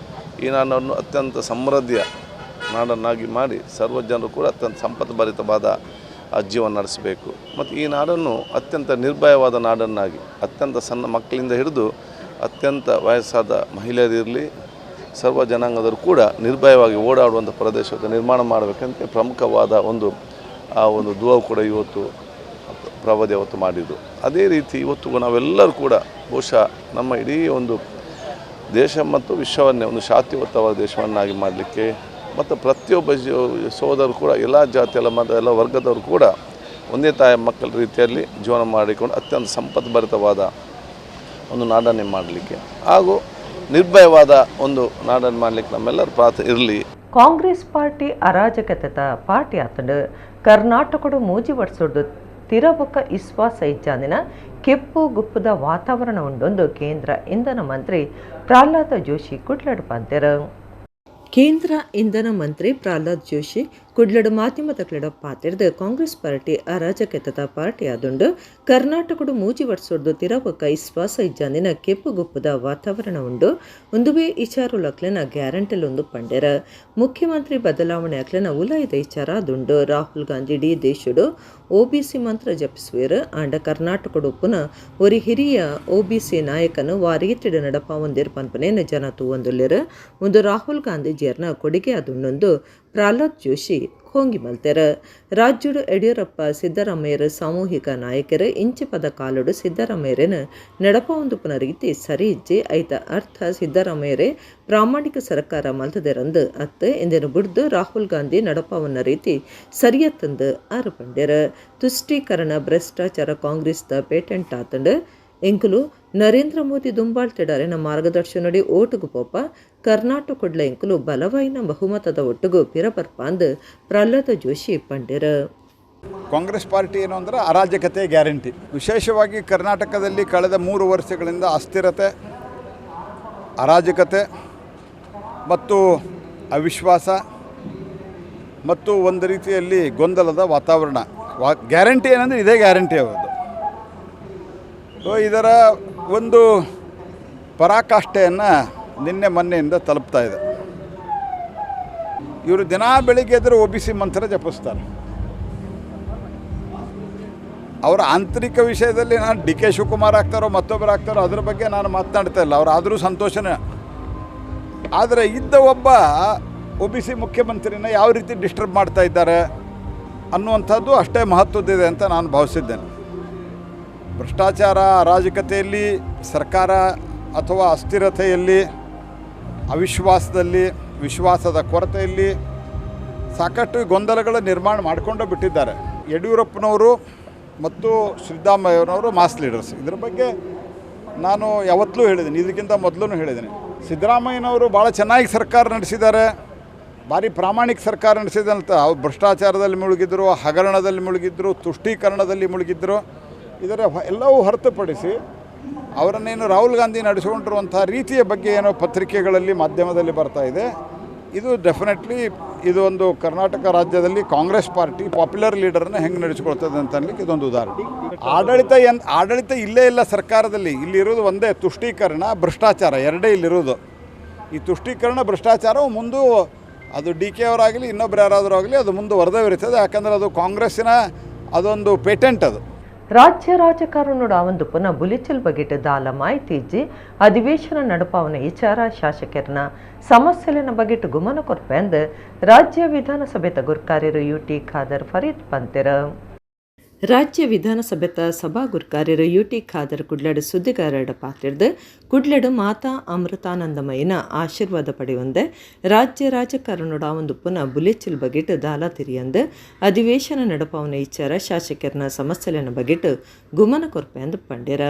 ಈ ನಾಡನ್ನು ಅತ್ಯಂತ ಸಮೃದ್ಧಿಯ ನಾಡನ್ನಾಗಿ ಮಾಡಿ ಸರ್ವ ಜನರು ಕೂಡ ಅತ್ಯಂತ ಸಂಪತ್ಭರಿತವಾದ ಜೀವನ ನಡೆಸಬೇಕು. ಮತ್ತು ಈ ನಾಡನ್ನು ಅತ್ಯಂತ ನಿರ್ಭಯವಾದ ನಾಡನ್ನಾಗಿ ಅತ್ಯಂತ ಸಣ್ಣ ಮಕ್ಕಳಿಂದ ಹಿಡಿದು ಅತ್ಯಂತ ವಯಸ್ಸಾದ ಮಹಿಳೆಯರಿರಲಿ ಸರ್ವ ಜನಾಂಗದವರು ಕೂಡ ನಿರ್ಭಯವಾಗಿ ಓಡಾಡುವಂಥ ಪ್ರದೇಶದ ನಿರ್ಮಾಣ ಮಾಡಬೇಕಂತ ಪ್ರಮುಖವಾದ ಒಂದು ದುಆ ಕೂಡ ಇವತ್ತು ಪ್ರವಾದಿ ಅವತ್ತು ಮಾಡಿದ್ದು. ಅದೇ ರೀತಿ ಇವತ್ತು ನಾವೆಲ್ಲರೂ ಕೂಡ ಬಹುಶಃ ನಮ್ಮ ಇಡೀ ಒಂದು ದೇಶ ಮತ್ತು ವಿಶ್ವವನ್ನೇ ಒಂದು ಶಾಂತಿಯುತವಾದ ದೇಶವನ್ನಾಗಿ ಮಾಡಲಿಕ್ಕೆ ಮತ್ತು ಪ್ರತಿಯೊಬ್ಬ ಸೋದರರು ಕೂಡ ಎಲ್ಲ ಜಾತಿ, ಎಲ್ಲ ಮತ, ಎಲ್ಲ ವರ್ಗದವರು ಕೂಡ ಒಂದೇ ತಾಯ ಮಕ್ಕಳ ರೀತಿಯಲ್ಲಿ ಜೀವನ ಮಾಡಿಕೊಂಡು ಅತ್ಯಂತ ಸಂಪತ್ಭರಿತವಾದ ಒಂದು ನಾಡನ್ನೇ ಮಾಡಲಿಕ್ಕೆ ಹಾಗೂ ನಿರ್ಭಯವಾದ ಒಂದು ನಾಡನ್ನು ಮಾಡಲಿಕ್ಕೆ ನಮ್ಮೆಲ್ಲರ ಪ್ರಾರ್ಥನೆ ಇರಲಿ. ಕಾಂಗ್ರೆಸ್ ಪಾರ್ಟಿ ಅರಾಜಕತೆತ ಪಾರ್ಟಿ ಆತಂಡು ಕರ್ನಾಟಕಡು ಮೂಜಿ ವರ್ಷದ್ದು ತಿರಬೊಕ್ಕ ಇಸ್ವಾಸ ಇಜ್ಜಾಂದಿನ ಕೆಪ್ಪು ಗುಪ್ಪದ ವಾತಾವರಣ ಉಂಡೊಂದು ಕೇಂದ್ರ ಇಂಧನ ಮಂತ್ರಿ ಪ್ರಹ್ಲಾದ ಜೋಶಿ ಕುಡ್ಲಡ್ ಪಂತೆರು. ಕೇಂದ್ರ ಇಂಧನ ಮಂತ್ರಿ ಪ್ರಹ್ಲಾದ್ ಜೋಶಿ ಕುಡ್ಲಡ್ ಮಾಧ್ಯಮದ ಕ್ಲಡ ಪಾತಿರ್ದು ಕಾಂಗ್ರೆಸ್ ಪಾರ್ಟಿ ಅರಾಜಕತೆತ ಪಾರ್ಟಿ ಆದುಂಡು ಕರ್ನಾಟಕಡು ಮೂಜಿ ವರ್ಷದ್ದು ತಿರಬೊಕ್ಕ ಇಸ್ವಾಸ ಇಜ್ಜಾಂದಿನ ಕೆಪ್ಪು ಗುಪ್ಪದ ವಾತಾವರಣ ಉಂಡು ಒಂದುವೇ ಇಚಾರುಲಕ್ಲೆನ ಗ್ಯಾರಂಟಿಲೊಂದು ಪಂಡೆರ. ಮುಖ್ಯಮಂತ್ರಿ ಬದಲಾವಣೆ ಅಕ್ಲೆನ ಉಲಾಯಿದ ಇಚಾರ ಆದುಂಡು. ರಾಹುಲ್ ಗಾಂಧಿ ಡಿ ದೇಶುಡು ಒಬಿಸಿ ಮಂತ್ರ ಜಪಿಸುವೆರು ಆಂಡ ಕರ್ನಾಟಕಡು ಪುನಃ ಒರಿ ಹಿರಿಯ ಒಬಿಸಿ ನಾಯಕನು ವಾರೀತಿಡು ನಡಪ ಒಂದಿರು ಪನ್ಪನೇನ ಜನ ತೂವೊಂದುಲ್ಲೆರು ಒಂದು ರಾಹುಲ್ ಗಾಂಧಿ ಜೇರ್ನ ಕೊಡುಗೆ ಆದುಂಡೊಂದು ಪ್ರಹ್ಲಾದ್ ಜೋಶಿ ಹೋಂಗಿ ಮಲ್ತೆರ. ರಾಜ್ಯಡು ಯಡಿಯೂರಪ್ಪ ಸಿದ್ದರಾಮಯ್ಯರ ಸಾಮೂಹಿಕ ನಾಯಕರು ಇಂಚೆ ಪದ ಕಾಲುಡು ಸಿದ್ದರಾಮಯ್ಯರನ ನಡಪ ಒಂದುಪನ ರೀತಿ ಸರಿ ಇಜ್ಜಿ ಐತ ಅರ್ಥ ಸಿದ್ದರಾಮಯ್ಯರೇ ಪ್ರಾಮಾಣಿಕ ಸರ್ಕಾರ ಮಲ್ತದೆರಂದು ಅತ್ತ ಇಂದಿನ ಬಿಡ್ದು ರಾಹುಲ್ ಗಾಂಧಿ ನಡಪವನ್ನ ರೀತಿ ಸರಿಯತ್ತಂದು ಆರೋಪಂಡ್ಯರ. ತುಷ್ಟೀಕರಣ ಭ್ರಷ್ಟಾಚಾರ ಕಾಂಗ್ರೆಸ್ದ ಪೇಟೆಂಟ್ ಆತಂಡು ಎಂಕುಲು ನರೇಂದ್ರ ಮೋದಿ ದುಂಬಾಳ್ತಿಡಾರಿನ ಮಾರ್ಗದರ್ಶನಡಿ ಓಟುಗು ಪೋಪ ಕರ್ನಾಟಕಡ್ಲ ಎಂಕುಲು ಬಲವಾಯಿನ ಬಹುಮತದ ಒಟ್ಟುಗು ಪಿರಬರ್ಪಾಂದ್ ಪ್ರಹ್ಲಾದ ಜೋಶಿ ಪಂಡ್ಯರ. ಕಾಂಗ್ರೆಸ್ ಪಾರ್ಟಿ ಏನು ಅಂದರೆ ಅರಾಜಕತೆ ಗ್ಯಾರಂಟಿ. ವಿಶೇಷವಾಗಿ ಕರ್ನಾಟಕದಲ್ಲಿ ಕಳೆದ 3 ವರ್ಷಗಳಿಂದ ಅಸ್ಥಿರತೆ, ಅರಾಜಕತೆ ಮತ್ತು ಅವಿಶ್ವಾಸ ಮತ್ತು ಒಂದು ರೀತಿಯಲ್ಲಿ ಗೊಂದಲದ ವಾತಾವರಣ. ಗ್ಯಾರಂಟಿ ಏನಂದರೆ ಇದೇ ಗ್ಯಾರಂಟಿ ಅವರದು. ಸೊ ಇದರ ಒಂದು ಪರಾಕಾಷ್ಠೆಯನ್ನು ನಿನ್ನೆ ಮೊನ್ನೆಯಿಂದ ತಲುಪ್ತಾ ಇದೆ. ಇವರು ದಿನಾ ಬೆಳಿಗ್ಗೆ ಎದ್ದರೆ OBC ಮಂತ್ರ ಜಪಿಸ್ತಾರೆ. ಅವರ ಆಂತರಿಕ ವಿಷಯದಲ್ಲಿ ನಾನು DK ಶಿವಕುಮಾರ್ ಆಗ್ತಾರೋ ಮತ್ತೊಬ್ಬರು ಆಗ್ತಾರೋ ಅದ್ರ ಬಗ್ಗೆ ನಾನು ಮಾತನಾಡ್ತಾ ಇಲ್ಲ. ಅವ್ರು ಆದರೂ ಸಂತೋಷನೇ. ಆದರೆ ಇದ್ದ ಒಬ್ಬ OBC ಮುಖ್ಯಮಂತ್ರಿನ ಯಾವ ರೀತಿ ಡಿಸ್ಟರ್ಬ್ ಮಾಡ್ತಾ ಇದ್ದಾರೆ ಅನ್ನುವಂಥದ್ದು ಅಷ್ಟೇ ಮಹತ್ವದಿದೆ ಅಂತ ನಾನು ಭಾವಿಸಿದ್ದೇನೆ. ಭ್ರಷ್ಟಾಚಾರ, ಅರಾಜಕತೆಯಲ್ಲಿ, ಸರ್ಕಾರ ಅಥವಾ ಅಸ್ಥಿರತೆಯಲ್ಲಿ, ಅವಿಶ್ವಾಸದಲ್ಲಿ, ವಿಶ್ವಾಸದ ಕೊರತೆಯಲ್ಲಿ ಸಾಕಷ್ಟು ಗೊಂದಲಗಳ ನಿರ್ಮಾಣ ಮಾಡಿಕೊಂಡು ಬಿಟ್ಟಿದ್ದಾರೆ. ಯಡಿಯೂರಪ್ಪನವರು ಮತ್ತು ಸಿದ್ದರಾಮಯ್ಯನವರು ಮಾಸ್ ಲೀಡರ್ಸ್. ಇದರ ಬಗ್ಗೆ ನಾನು ಯಾವತ್ತೂ ಹೇಳಿದ್ದೀನಿ, ಇದಕ್ಕಿಂತ ಮೊದಲು ಹೇಳಿದ್ದೀನಿ. ಸಿದ್ದರಾಮಯ್ಯನವರು ಭಾಳ ಚೆನ್ನಾಗಿ ಸರ್ಕಾರ ನಡೆಸಿದ್ದಾರೆ, ಭಾರಿ ಪ್ರಾಮಾಣಿಕ ಸರ್ಕಾರ ನಡೆಸಿದಂತ. ಅವ್ರು ಭ್ರಷ್ಟಾಚಾರದಲ್ಲಿ ಮುಳುಗಿದ್ರು, ಹಗರಣದಲ್ಲಿ ಮುಳುಗಿದ್ರು, ತುಷ್ಟೀಕರಣದಲ್ಲಿ ಮುಳುಗಿದ್ರು. ಇದರ ಎಲ್ಲವೂ ಹೊರತುಪಡಿಸಿ ಅವರನ್ನೇನು ರಾಹುಲ್ ಗಾಂಧಿ ನಡೆಸಿಕೊಂಡಿರುವಂಥ ರೀತಿಯ ಬಗ್ಗೆ ಏನೋ ಪತ್ರಿಕೆಗಳಲ್ಲಿ ಮಾಧ್ಯಮದಲ್ಲಿ ಬರ್ತಾ ಇದೆ. ಇದು ಡೆಫಿನೆಟ್ಲಿ ಇದು ಒಂದು ಕರ್ನಾಟಕ ರಾಜ್ಯದಲ್ಲಿ ಕಾಂಗ್ರೆಸ್ ಪಾರ್ಟಿ ಪಾಪ್ಯುಲರ್ ಲೀಡರ್ನ ಹೆಂಗೆ ನಡೆಸ್ಕೊಳ್ತದೆ ಅಂತ ಅನ್ಲಿಕ್ಕೆ ಇದೊಂದು ಉದಾಹರಣೆ. ಆಡಳಿತ ಇಲ್ಲೇ ಇಲ್ಲ ಸರ್ಕಾರದಲ್ಲಿ. ಇಲ್ಲಿರೋದು ಒಂದೇ ತುಷ್ಟೀಕರಣ, ಭ್ರಷ್ಟಾಚಾರ, ಎರಡೇ ಇಲ್ಲಿರೋದು. ಈ ತುಷ್ಟೀಕರಣ, ಭ್ರಷ್ಟಾಚಾರವು ಮುಂದೆ ಅದು DK ಅವರಾಗಲಿ ಇನ್ನೊಬ್ಬರು ಯಾರಾದರೂ ಆಗಲಿ ಅದು ಮುಂದುವರೆದೇ. ಯಾಕಂದರೆ ಅದು ಕಾಂಗ್ರೆಸ್ಸಿನ ಅದೊಂದು ಪೇಟೆಂಟ್. ಅದು ರಾಜ್ಯ ರಾಜಕಾರಣದ ಒಂದು ಪುನಃ ಬುಲಿಚಲ್ ಬಗೆಟ್ ದಾಲ ಮಾಹಿತಿ ಇಜ್ಜಿ ಅಧಿವೇಶನ ನಡಪಾವನ ವಿಚಾರ ಶಾಸಕರನ್ನ ಸಮಸ್ಯೆಲಿನ ಬಗೆಟ್ ಗುಮನ ಕೊರ್ಪೆಂದು ರಾಜ್ಯ ವಿಧಾನಸಭೆತ ಗುರ್ಕಾರ್ಯರು UT ಖಾದರ್ ಫರೀದ್ ಪಂತೆರ. ರಾಜ್ಯ ವಿಧಾನಸಭೆತ ಸಭಾ ಗುರ್ಕಾರ್ಯರು UT ಖಾದರ್ ಕುಡ್ಲಡ್ ಸುದ್ದಿಗಾರರ ಪಾತ್ರದ ಕುಡ್ಲಡ್ ಮಾತಾ ಅಮೃತಾನಂದಮಯನ ಆಶೀರ್ವಾದ ಪಡೆಯೊಂದೆ ರಾಜ್ಯ ರಾಜಕಾರಣದ ಒಂದು ಪುನಃ ಬುಲಿಚಿಲ್ ಬಗೆಟ್ ದಾಲ ತಿರಿಯಂದು ಅಧಿವೇಶನ ನಡಪಾವನ ವಿಚಾರ ಶಾಸಕರನ್ನ ಸಮಸ್ಯೆಲಿನ ಬಗೆಟ್ ಗುಮನ ಕೊರ್ಪೆಂದು ಪಂಡ್ಯರ.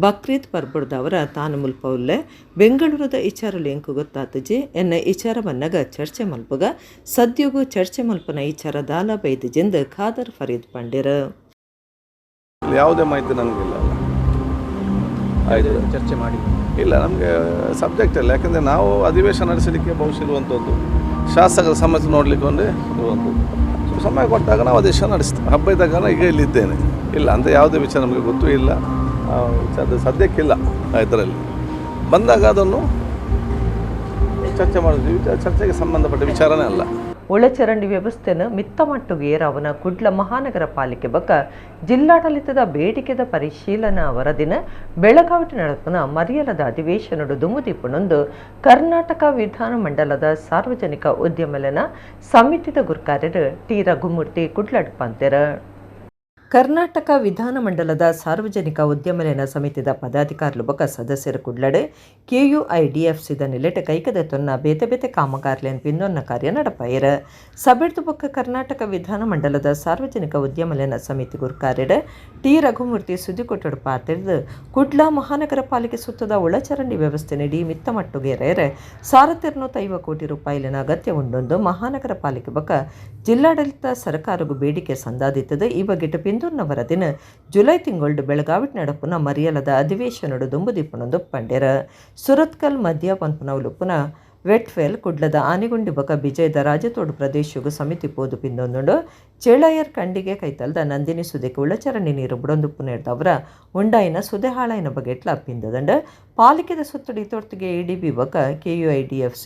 ಬಕ್ರೀದ್ ಪರ್ಬಡ್ದವರ ತಾನು ಮುಲ್ಪೌಲ್ಲೆ ಬೆಂಗಳೂರದ ವಿಚಾರಲು ಎಂಕು ಗೊತ್ತಾತಜಿ ಎನ್ನ ವಿಚಾರ ಬನ್ನಗ ಚರ್ಚೆ ಮಲ್ಪಗ ಸದ್ಯಗೂ ಚರ್ಚೆ ಮಲ್ಪನ ವಿಚಾರ ದಾಲ ಬೈದಜೆಂದು ಖಾದರ್ ಫರೀದ್ ಪಂಡ್ಯರ. ಯಾವುದೇ ಮಾಹಿತಿ ನನಗಿಲ್ಲ. ಆಯಿತು, ಚರ್ಚೆ ಮಾಡಿ ಇಲ್ಲ, ನಮಗೆ ಸಬ್ಜೆಕ್ಟ್ ಇಲ್ಲ. ಯಾಕಂದರೆ ನಾವು ಅಧಿವೇಶನ ನಡೆಸಲಿಕ್ಕೆ ಬಹುಶಃ ಇರುವಂಥದ್ದು ಶಾಸಕರ ಸಮಸ್ಯೆ ನೋಡಲಿಕ್ಕೆ ಒಂದೇ ಇರುವಂಥದ್ದು. ಸೊ ಸಮಯ ಕೊಟ್ಟಾಗ ನಾವು ಅಧಿವೇಶನ ನಡೆಸ್ತೀವಿ. ಹಬ್ಬ ಇದ್ದಾಗ ಈಗ ಇಲ್ಲಿದ್ದೇನೆ. ಇಲ್ಲ ಅಂತ ಯಾವುದೇ ವಿಚಾರ ನಮಗೆ ಗೊತ್ತೂ ಇಲ್ಲ, ಅದು ಸದ್ಯಕ್ಕಿಲ್ಲ. ಇದರಲ್ಲಿ ಬಂದಾಗ ಅದನ್ನು ಚರ್ಚೆ ಮಾಡಿದ್ವಿ. ಚರ್ಚೆಗೆ ಸಂಬಂಧಪಟ್ಟ ವಿಚಾರನೇ ಅಲ್ಲ. ಒಳಚರಂಡಿ ವ್ಯವಸ್ಥೆನ ಮಿತ್ತ ಮಟ್ಟಿಗೆ ಏರವನ ಕುಡ್ಲ ಮಹಾನಗರ ಪಾಲಿಕೆ ಬಕ್ಕ ಜಿಲ್ಲಾಡಳಿತದ ಬೇಡಿಕೆದ ಪರಿಶೀಲನಾ ವರದಿನ ಬೆಳಗಾವಿ ನಡಪನ ಮರೆಯಲದ ಅಧಿವೇಶನಡು ದುಮುದಿಪುಣೊಂದು ಕರ್ನಾಟಕ ವಿಧಾನಮಂಡಲದ ಸಾರ್ವಜನಿಕ ಉದ್ಯಮಲನ ಸಮಿತಿದ ಗುರ್ಕಾರ್ಯರು T ರಘುಮೂರ್ತಿ ಕುಡ್ಲಡ್ ಪಂತೆರ. ಕರ್ನಾಟಕ ವಿಧಾನಮಂಡಲದ ಸಾರ್ವಜನಿಕ ಉದ್ಯಮಲನ ಸಮಿತಿದ ಪದಾಧಿಕಾರುలు ಬೊಕ ಸದಸ್ಯರು ಕುಡ್ಲಡೆ KUIDFCದ ನಿಲೆಟ ಕೈಕದ ತೊನ್ನ ಬೇತೆ ಬೇತೆ ಕಾಮಗಾರಿಯನ್ನು ಪಿನ್ನೊನ್ನ ಕಾರ್ಯ ನಡಪಾಯಿರ. ಸಭೆಡ್ದು ಬೊಕ್ಕ ಕರ್ನಾಟಕ ವಿಧಾನಮಂಡಲದ ಸಾರ್ವಜನಿಕ ಉದ್ಯಮಲನ ಸಮಿತಿ ಗುರ್ಕಾರ್ಯಡೆ T ರಘುಮೂರ್ತಿ ಸುದ್ದಿಕೊಟ್ಟಡು ಪಾತಿರ್ದು ಕುಡ್ಲ ಮಹಾನಗರ ಪಾಲಿಕೆ ಸುತ್ತದ ಒಳಚರಂಡಿ ವ್ಯವಸ್ಥೆ ನೀಡಿ ಮಿತ್ತ ಮಟ್ಟುಗೇರೇರೆ 1,250 ಕೋಟಿ ರೂಪಾಯಿಲಿನ ಅಗತ್ಯ ಉಂಡೊಂದು ಮಹಾನಗರ ಪಾಲಿಕೆ ಬೊಕ್ಕ ಜಿಲ್ಲಾಡಳಿತ ಸರ್ಕಾರಗೂ ಬೇಡಿಕೆ ಸಂದಾದಿತ್ತದೆ. ಈ ಬಗ್ಗೆ ಪಿಂದೂರ್ನ ವರದಿನ ಜುಲೈ ತಿಂಗಳು ಬೆಳಗಾವಿ ನಡಪುನ ಮರಿಯಲದ ಅಧಿವೇಶನಡು ದುಂಬುದಿಪ್ಪನೊಂದು ಪಂಡ್ಯರ. ಸುರತ್ಕಲ್ ಮಧ್ಯ ಪಂಪನವಲು ಪುನಃ ವೆಟ್ಫೆಲ್ ಕುಡ್ಲದ ಆನೆಗುಂಡಿ ಬಕ ಬಿಜಯದ ರಾಜತೋಡು ಪ್ರದೇಶಗೂ ಸಮಿತಿ ಪೋದು ಪಿಂದೊಂದುಂಡು ಚೇಳಾಯರ್ ಕಂಡಿಗೆ ಕೈತಲ್ದ ನಂದಿನಿ ಸುದೆಗೆ ಉಳಚರಂಡಿ ನೀರು ಬುಡೊಂದು ಪುನೇರ್ದವರ ಉಂಡಾಯಿನ ಸುದೆ ಹಾಳಾಯಿನ ಬಗೆಟ್ಲ ಪಿಂದದಂಡ ಪಾಲಿಕೆದ ಸುತ್ತಡಿ ತೊರ್ತಿಗೆ ADB ಬಕ KUIDFC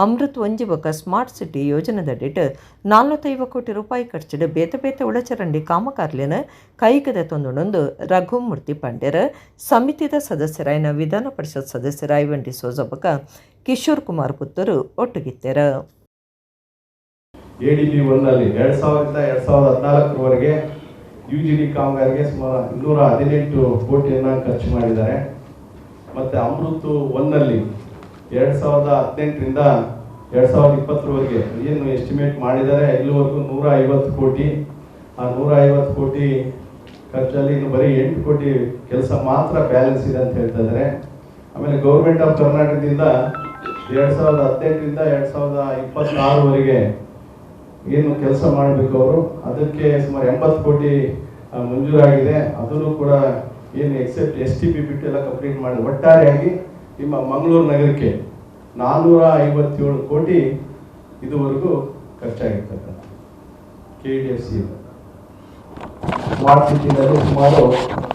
ಅಮೃತ್ ಒಂಜಿ ಬಕ ಸ್ಮಾರ್ಟ್ ಸಿಟಿ ಯೋಜನೆದಡಿಟ್ 450 ಕೋಟಿ ರೂಪಾಯಿ ಖರ್ಚಿಡು ಬೇತೆ ಬೇತೆ ಉಳಚರಂಡಿ ಕಾಮಗಾರ್ಲಿನ ಕೈಗದ ತೊಂದುಂಡೊಂದು ರಘುಮೂರ್ತಿ ಪಂಡ್ಯರ. ಸಮಿತಿದ ಸದಸ್ಯರಾಯಿನ ವಿಧಾನ ಪರಿಷತ್ ಸದಸ್ಯರ ಐವಂಡಿ ಸೋಜ ಬಕ ಕಿಶೋರ್ ಕುಮಾರ್ ಪುತ್ತೂರು ಒಟ್ಟುಗಿತ್ತೆರ. ADB 1ನಲ್ಲಿ 2000ರಿಂದ 2014ರವರೆಗೆ UGD ಕಾಮಗಾರಿಗೆ ಸುಮಾರು 218 ಕೋಟಿಯನ್ನು ಖರ್ಚು ಮಾಡಿದ್ದಾರೆ. ಮತ್ತು ಅಮೃತ್ 1ನಲ್ಲಿ 2018ರಿಂದ 2020ರವರೆಗೆ ಏನು ಎಸ್ಟಿಮೇಟ್ ಮಾಡಿದ್ದಾರೆ ಇಲ್ಲಿವರೆಗೂ 150 ಕೋಟಿ. ಆ 150 ಕೋಟಿ ಖರ್ಚಲ್ಲಿ ಇನ್ನು ಬರೀ 8 ಕೋಟಿ ಕೆಲಸ ಮಾತ್ರ ಬ್ಯಾಲೆನ್ಸ್ ಇದೆ ಅಂತ ಹೇಳ್ತಾ ಇದ್ದಾರೆ. ಆಮೇಲೆ ಗೌರ್ಮೆಂಟ್ ಆಫ್ ಕರ್ನಾಟಕದಿಂದ 2018ರಿಂದ 2026ರವರೆಗೆ ಏನು ಕೆಲಸ ಮಾಡಬೇಕು ಅವರು, ಅದಕ್ಕೆ ಸುಮಾರು 80 ಕೋಟಿ ಮಂಜೂರಾಗಿದೆ. ಅದನ್ನು ಕೂಡ ಏನು ಎಕ್ಸೆಪ್ಟ್ STP ಬಿಟ್ಟು ಎಲ್ಲ ಕಂಪ್ಲೀಟ್ ಮಾಡಿ ಒಟ್ಟಾರೆಯಾಗಿ ನಿಮ್ಮ ಮಂಗಳೂರು ನಗರಕ್ಕೆ 457 ಕೋಟಿ ಇದುವರೆಗೂ ಖರ್ಚಾಗಿರ್ತಕ್ಕಂಥ KDFC ಸ್ಮಾರ್ಟ್ ಸಿಟಿನಲ್ಲಿ ಸುಮಾರು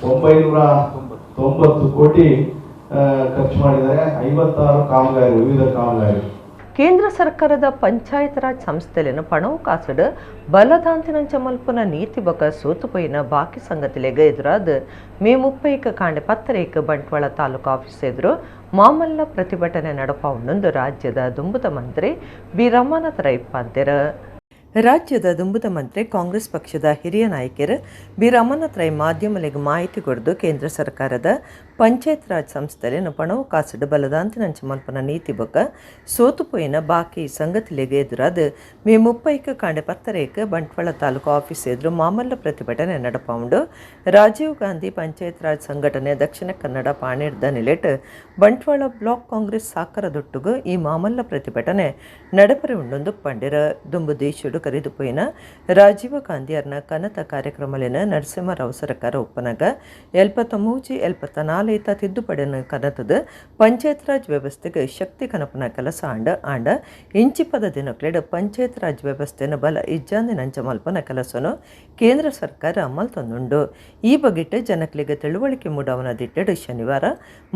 990 ಕೋಟಿ ಖರ್ಚು ಮಾಡಿದ್ದಾರೆ. 56 ಕಾಮಗಾರಿ, ವಿವಿಧ ಕಾಮಗಾರಿ. ಕೇಂದ್ರ ಸರ್ಕಾರದ ಪಂಚಾಯತ್ ರಾಜ್ ಸಂಸ್ಥೆಲಿನ ಪಣವು ಕಾಸಡು ಬಲದಾಂತಿನಂಚ ಮಲ್ಪುನ ನೀತಿ ಬಕ ಸೋತುಪೋಯಿನ ಬಾಕಿ ಸಂಗತಿಲೆಗ ಎದುರಾದ ಮೇ 30 ಕಾಂಡೆ 10 ಬಂಟ್ವಾಳ ತಾಲೂಕು ಆಫೀಸ್ ಎದುರು ಮಾಮಲ್ಲ ಪ್ರತಿಭಟನೆ ನಡಪಾವುಂಡು ರಾಜ್ಯದ ದುಂಬುದ ಮಂತ್ರಿ ಬಿ ರಮಾನಾಥ ರೈ ಪಾಂತೆರ. ರಾಜ್ಯದ ದುಂಬುದ ಮಂತ್ರಿ ಕಾಂಗ್ರೆಸ್ ಪಕ್ಷದ ಹಿರಿಯ ನಾಯಕರು ಬಿ ರಮಾನಾಥ ರೈ ಮಾಧ್ಯಮಗಳಿಗೆ ಮಾಹಿತಿ ಕೊಡದು ಕೇಂದ್ರ ಸರ್ಕಾರದ ಪಂಚಾಯತ್ ರಾಜ್ ಸಂಸ್ಥೆಲಿನ ಪಣವು ಕಾಸಡು ಬಲದಾಂತಿನಂಚ ಮಲ್ಪನ ನೀತಿ ಬೊಕ್ಕ ಸೋತುಪೋಯಿನ ಬಾಕಿ ಸಂಗತಿಲೆಗೆ ಎದುರಾದ ಮೇ 30 ಕಾಂಡೆ 10 ಬಂಟ್ವಾಳ ತಾಲೂಕು ಆಫೀಸ್ ಎದುರು ಮಾಮಲ್ಲ ಪ್ರತಿಭಟನೆ ನಡಪಾವುಂಡು ರಾಜೀವ್ ಗಾಂಧಿ ಪಂಚಾಯತ್ ರಾಜ್ ಸಂಘಟನೆ ದಕ್ಷಿಣ ಕನ್ನಡ ಪಾಣಿರ್ದ ನಿಲೆಟ್ ಬಂಟ್ವಾಳ ಬ್ಲಾಕ್ ಕಾಂಗ್ರೆಸ್ ಸಾಕರದೊಟ್ಟುಗು ಈ ಮಾಮಲ್ಲ ಪ್ರತಿಭಟನೆ ನಡಪರೆ ಉಂಡೊಂದು ಪಂಡಿರ ದುಂಬು ದೇಶುಡು ಕರೆದುಪೋಯಿನ ರಾಜೀವ ಗಾಂಧಿ ಅರ್ನ ಕನತ ಕಾರ್ಯಕ್ರಮಲಿನ ನರಸಿಂಹರಾವ್ ಸರಕಾರ ಒಪ್ಪನಾಗ 73 ತಿದ್ದುಪಡಿಯನ್ನು ಕನತದ ಪಂಚಾಯತ್ ರಾಜ್ ವ್ಯವಸ್ಥೆಗೆ ಶಕ್ತಿ ಕನಪನ ಕೆಲಸ ಆಂಡ ಇಂಚಿಪದ ದಿನಕ್ಲೆಡ್ ಪಂಚಾಯತ್ ರಾಜ್ ವ್ಯವಸ್ಥೆನ ಬಲ ಇಜ್ಜಾಂದಿನಂಚ ಮಲ್ಪನ ಕೆಲಸನು ಕೇಂದ್ರ ಸರ್ಕಾರ ಅಮಲ್ ತಂದುಂಡು. ಈ ಬಗೆಟ್ ಜನಕ್ಲಿಗೆ ತಿಳುವಳಿಕೆ ಮೂಡವನದಿಟ್ಟೆಡು ಶನಿವಾರ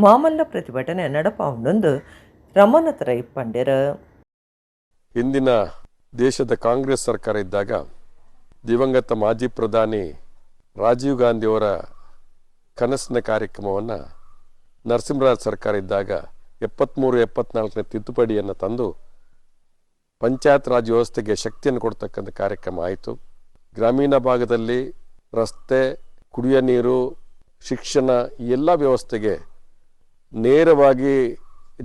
ಮಾಮಲ್ಲ ಪ್ರತಿಭಟನೆ ನಡಪಾವುಂಡೊಂದು ರಮಾನಾಥ ರೈ ಪಂಡ್ಯರ. ಹಿಂದಿನ ದೇಶದ ಕಾಂಗ್ರೆಸ್ ಸರ್ಕಾರ ಇದ್ದಾಗ ದಿವಂಗತ ಮಾಜಿ ಪ್ರಧಾನಿ ರಾಜೀವ್ ಗಾಂಧಿಯವರ ಕನಸಿನ ಕಾರ್ಯಕ್ರಮವನ್ನು ನರಸಿಂಹರಾವ್ ಸರ್ಕಾರ ಇದ್ದಾಗ 73-74ನೇ ತಿದ್ದುಪಡಿಯನ್ನು ತಂದು ಪಂಚಾಯತ್ ರಾಜ್ ವ್ಯವಸ್ಥೆಗೆ ಶಕ್ತಿಯನ್ನು ಕೊಡ್ತಕ್ಕಂಥ ಕಾರ್ಯಕ್ರಮ ಆಯಿತು. ಗ್ರಾಮೀಣ ಭಾಗದಲ್ಲಿ ರಸ್ತೆ, ಕುಡಿಯ ನೀರು, ಶಿಕ್ಷಣ ಈ ಎಲ್ಲ ವ್ಯವಸ್ಥೆಗೆ ನೇರವಾಗಿ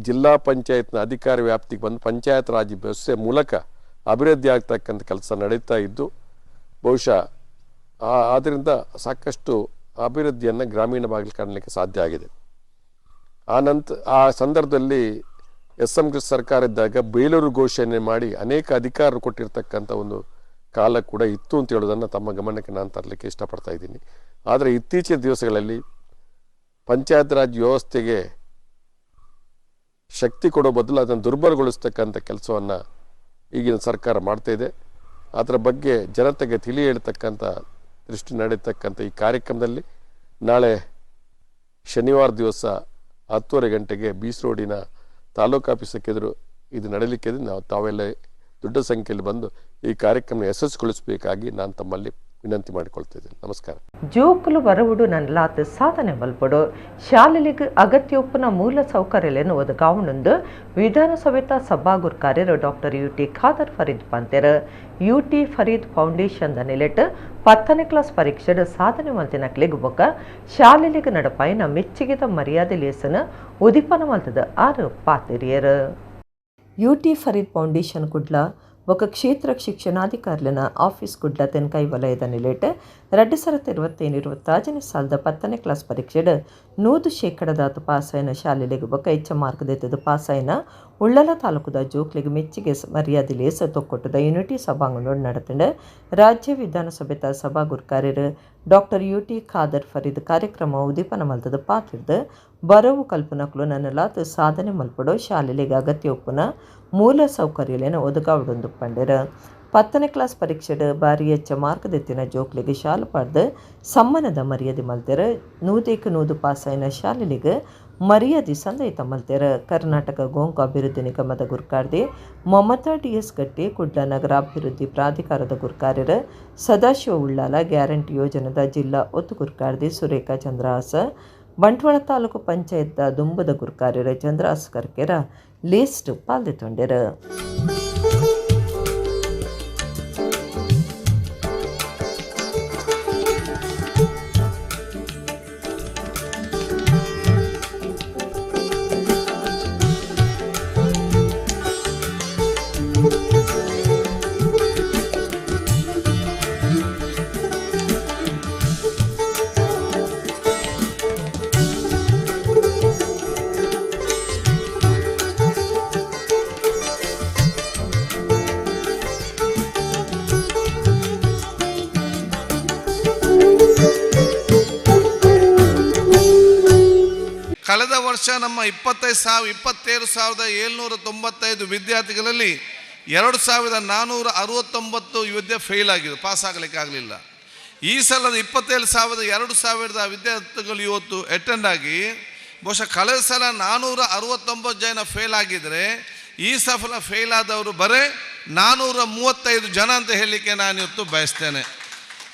ಜಿಲ್ಲಾ ಪಂಚಾಯತ್ನ ಅಧಿಕಾರ ವ್ಯಾಪ್ತಿಗೆ ಬಂದು ಪಂಚಾಯತ್ ರಾಜ್ ವ್ಯವಸ್ಥೆ ಮೂಲಕ ಅಭಿವೃದ್ಧಿ ಆಗ್ತಕ್ಕಂಥ ಕೆಲಸ ನಡೀತಾ ಇದ್ದು ಬಹುಶಃ ಆದ್ದರಿಂದ ಸಾಕಷ್ಟು ಅಭಿವೃದ್ಧಿಯನ್ನು ಗ್ರಾಮೀಣ ಭಾಗದಲ್ಲಿ ಕಾಣಲಿಕ್ಕೆ ಸಾಧ್ಯ ಆಗಿದೆ. ಆ ಸಂದರ್ಭದಲ್ಲಿ SM ಕೃಷ್ಣ ಸರ್ಕಾರ ಇದ್ದಾಗ ಬೇಲೂರು ಘೋಷಣೆ ಮಾಡಿ ಅನೇಕ ಅಧಿಕಾರ ಕೊಟ್ಟಿರ್ತಕ್ಕಂಥ ಒಂದು ಕಾಲ ಕೂಡ ಇತ್ತು ಅಂತ ಹೇಳೋದನ್ನು ತಮ್ಮ ಗಮನಕ್ಕೆ ನಾನು ತರಲಿಕ್ಕೆ ಇಷ್ಟಪಡ್ತಾ ಇದ್ದೀನಿ. ಆದರೆ ಇತ್ತೀಚಿನ ದಿವಸಗಳಲ್ಲಿ ಪಂಚಾಯತ್ ರಾಜ್ ವ್ಯವಸ್ಥೆಗೆ ಶಕ್ತಿ ಕೊಡೋ ಬದಲು ಅದನ್ನು ದುರ್ಬಲಗೊಳಿಸ್ತಕ್ಕಂಥ ಕೆಲಸವನ್ನು ಈಗಿನ ಸರ್ಕಾರ ಮಾಡ್ತಾ ಇದೆ. ಅದರ ಬಗ್ಗೆ ಜನತೆಗೆ ತಿಳಿ ಹೇಳ್ತಕ್ಕಂಥ ದೃಷ್ಟಿ ನಡೀತಕ್ಕಂಥ ಈ ಕಾರ್ಯಕ್ರಮದಲ್ಲಿ ನಾಳೆ ಶನಿವಾರ ದಿವಸ 10:30 ಗಂಟೆಗೆ ಬೀಸ್ ರೋಡಿನ ತಾಲೂಕು ಆಫೀಸಕ್ಕೆ ಎದುರು ಇದು ನಡೀಲಿಕ್ಕಿದೆ. ತಾವೆಲ್ಲ ದೊಡ್ಡ ಸಂಖ್ಯೆಯಲ್ಲಿ ಬಂದು ಈ ಕಾರ್ಯಕ್ರಮ ಯಶಸ್ಸುಗೊಳಿಸಬೇಕಾಗಿ ನಾನು ತಮ್ಮಲ್ಲಿ ವಿನಂತಿ ಮಾಡಿಕೊಳ್ತಿದ್ದೇನೆ. ನಮಸ್ಕಾರ. ಜೋಕುಲು ಬರವುಡು ನನ್ಲಾತ್ ಸಾಧನೆ ಮಲ್ಪಡು ಶಾಲೆಲಿಗೆ ಅಗತ್ಯೋಪ್ಪನ ಮೂಲ ಸೌಕರ್ಯಗಳನ್ನು ಒದಗಾವಣೆಂದು ವಿಧಾನಸಭೆತ ಸಭಾಗುರ್ ಕಾರ್ಯರು ಡಾಕ್ಟರ್ UT ಖಾದರ್ ಫರೀದ್ ಪಂತೆರ್ UT ಫರೀದ್ ಫೌಂಡೇಶನ್ ನಿಲೆಟ್ 10ನೇ ಕ್ಲಾಸ್ ಪರೀಕ್ಷೆಡ್ ಸಾಧನೆ ಮಲ್ತಿನಕ್ಲಿಗೆ ಬೊಕ್ಕ ಶಾಲೆಲಿಗೆ ನಡಪಾಯಿನ ಮೆಚ್ಚುಗೆದ ಮರ್ಯಾದೆ ಲೇಸನ ಉದಿಪನ ಮಲ್ತದ 6 ಪಾತಿರಿಯರು. UT ಫರೀದ್ ಫೌಂಡೇಶನ್ ಕುಡ್ಲ ఒక ಕ್ಷೇತ್ರ ಶಿಕ್ಷಣಾಧಿಕಾರಿನ ಆಫೀಸ್ ಗುಡ್ಲ ತೆನ್ಕಾಯಿ ವಲಯದ ನಿಲೆಟ್ 2025-26ನೇ ಸಾಲದ 10ನೇ ಕ್ಲಾಸ್ ಪರೀಕ್ಷೆಡ್ 100% ಪಾಸಾಯಿನ ಶಾಲೆಲಿಗೆ ಬೊಕ್ಕ ಹೆಚ್ಚ ಮಾರ್ಕ್ ದೆತ್ತದ ಪಾಸಾಯಿನ ಉಳ್ಳಲ ತಾಲೂಕುದ ಜೋಕ್ಲಿಗೆ ಮೆಚ್ಚಿಗೆ ಮರ್ಯಾದೆ ಲೇಸ ತೊಕ್ಕೊಟ್ಟದ ಯೂನಿಟಿ ಸಭಾಂಗಣ ನಡತಂಡ ರಾಜ್ಯ ವಿಧಾನಸಭೆತ ಸಭಾಗುರ್ ಕಾರ್ಯರು ಡಾಕ್ಟರ್ UT ಖಾದರ್ ಫರೀದ್ ಕಾರ್ಯಕ್ರಮ ಉದೀಪನ ಮಲ್ತದ ಪಾತಿರ್ದ ಬರವು ಕಲ್ಪನಕ್ಲು ನನ್ನಲಾತ್ ಸಾಧನೆ ಮಲ್ಪಡೋ ಶಾಲೆಲಿಗೆ ಅಗತ್ಯ ಒಪ್ಪುನ ಮೂಲ ಸೌಕರ್ಯಲೇನ ಒದಗಾವಡೊಂದು ಪಂಡರ 10ನೇ ಕ್ಲಾಸ್ ಪರೀಕ್ಷೆಡ್ ಬಾರಿ ಹೆಚ್ಚ ಮಾರ್ಕ್ ದೆತ್ತಿನ ಜೋಕ್ಲಿಗೆ ಶಾಲು ಪಾಡ್ದು ಸಮ್ಮನದ ಮರ್ಯಾದೆ ಮಲ್ತೆರ 100% ಪಾಸಾಯಿನ ಶಾಲೆಲಿಗೆ ಮರ್ಯಾದೆ ಸಂದೈತ ಮಲ್ತೆರ. ಕರ್ನಾಟಕ ಗೋಂಕು ಅಭಿವೃದ್ಧಿ ನಿಗಮದ ಗುರ್ಕಾರ್ದೆ ಮಮತಾ DS ಗಟ್ಟಿ ಕುಡ್ಲ ನಗರಾಭಿವೃದ್ಧಿ ಪ್ರಾಧಿಕಾರದ ಗುರ್ಕಾರ್ಯರ ಸದಾಶಿವ ಉಳ್ಳಾಲ ಗ್ಯಾರಂಟಿ ಯೋಜನೆದ ಜಿಲ್ಲಾ ಒತ್ತು ಗುರ್ಕಾರ್ದೆ ಸುರೇಖಾ ಚಂದ್ರಹಾಸ ಬಂಟ್ವಾಳ ತಾಲೂಕು ಪಂಚಾಯತ್ ದುಂಬದ ಗುರ್ಕಾರ್ಯರ ಚಂದ್ರಹಾಸ್ ಕರ್ಕೆರ ಲಿಸ್ಟ್ ಪಾಲ್ದೆತೊಂಡೆರ. ಕಳೆದ ವರ್ಷ ನಮ್ಮ 27,795 ವಿದ್ಯಾರ್ಥಿಗಳಲ್ಲಿ 2,469 ವಿದ್ಯೆ ಫೇಲ್ ಆಗಿದೆ, ಪಾಸ್ ಆಗಲಿಕ್ಕೆ ಆಗಲಿಲ್ಲ. ಈ ಸಲದ 27,200 ವಿದ್ಯಾರ್ಥಿಗಳು ಇವತ್ತು ಅಟೆಂಡ್ ಆಗಿ, ಬಹುಶಃ ಕಳೆದ ಸಲ 469 ಜನ ಫೇಲ್ ಆಗಿದ್ದರೆ ಈ ಸಲ ಫೇಲ್ ಆದವರು ಬರೀ 435 ಜನ ಅಂತ ಹೇಳಲಿಕ್ಕೆ ನಾನು ಇವತ್ತು ಬಯಸ್ತೇನೆ.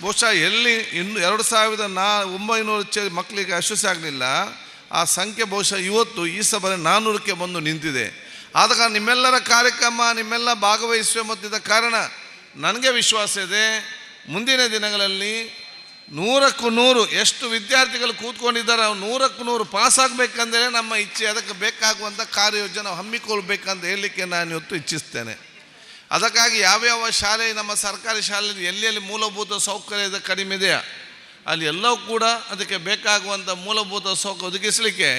ಬಹುಶಃ ಎಲ್ಲಿ ಇನ್ನು 2,900 ಮಕ್ಕಳಿಗೆ ಯಶಸ್ವಿ ಆಗಲಿಲ್ಲ, ಆ ಸಂಖ್ಯೆ ಬಹುಶಃ ಇವತ್ತು ಈ ಸಭೆ 400ಕ್ಕೆ ಬಂದು ನಿಂತಿದೆ. ಆದ ಕಾರಣ ನಿಮ್ಮೆಲ್ಲರ ಕಾರ್ಯಕ್ರಮ ನಿಮ್ಮೆಲ್ಲ ಭಾಗವಹಿಸುವ ಮತ್ತಿದ್ದ ಕಾರಣ ನನಗೆ ವಿಶ್ವಾಸ ಇದೆ, ಮುಂದಿನ ದಿನಗಳಲ್ಲಿ 100ಕ್ಕೂ 100 ಎಷ್ಟು ವಿದ್ಯಾರ್ಥಿಗಳು ಕೂತ್ಕೊಂಡಿದ್ದಾರೆ 100ಕ್ಕೂ 100 ಪಾಸ್ ಆಗಬೇಕಂದ್ರೆ ನಮ್ಮ ಇಚ್ಛೆ. ಅದಕ್ಕೆ ಬೇಕಾಗುವಂಥ ಕಾರ್ಯಯೋಜನೆ ನಾವು ಹಮ್ಮಿಕೊಳ್ಬೇಕಂತ ಹೇಳಲಿಕ್ಕೆ ನಾನು ಇವತ್ತು ಇಚ್ಛಿಸ್ತೇನೆ. ಅದಕ್ಕಾಗಿ ಯಾವ್ಯಾವ ಶಾಲೆ, ನಮ್ಮ ಸರ್ಕಾರಿ ಶಾಲೆಯಲ್ಲಿ ಎಲ್ಲೆಲ್ಲಿ ಮೂಲಭೂತ ಸೌಕರ್ಯದ ಕಡಿಮೆ ಇದೆಯಾ ಅಲ್ಲಿ ಎಲ್ಲವೂ ಕೂಡ ಅದಕ್ಕೆ ಬೇಕಾಗುವಂಥ ಮೂಲಭೂತ ಸೌಕರ್ಯ ಒದಗಿಸಲಿಕ್ಕೆ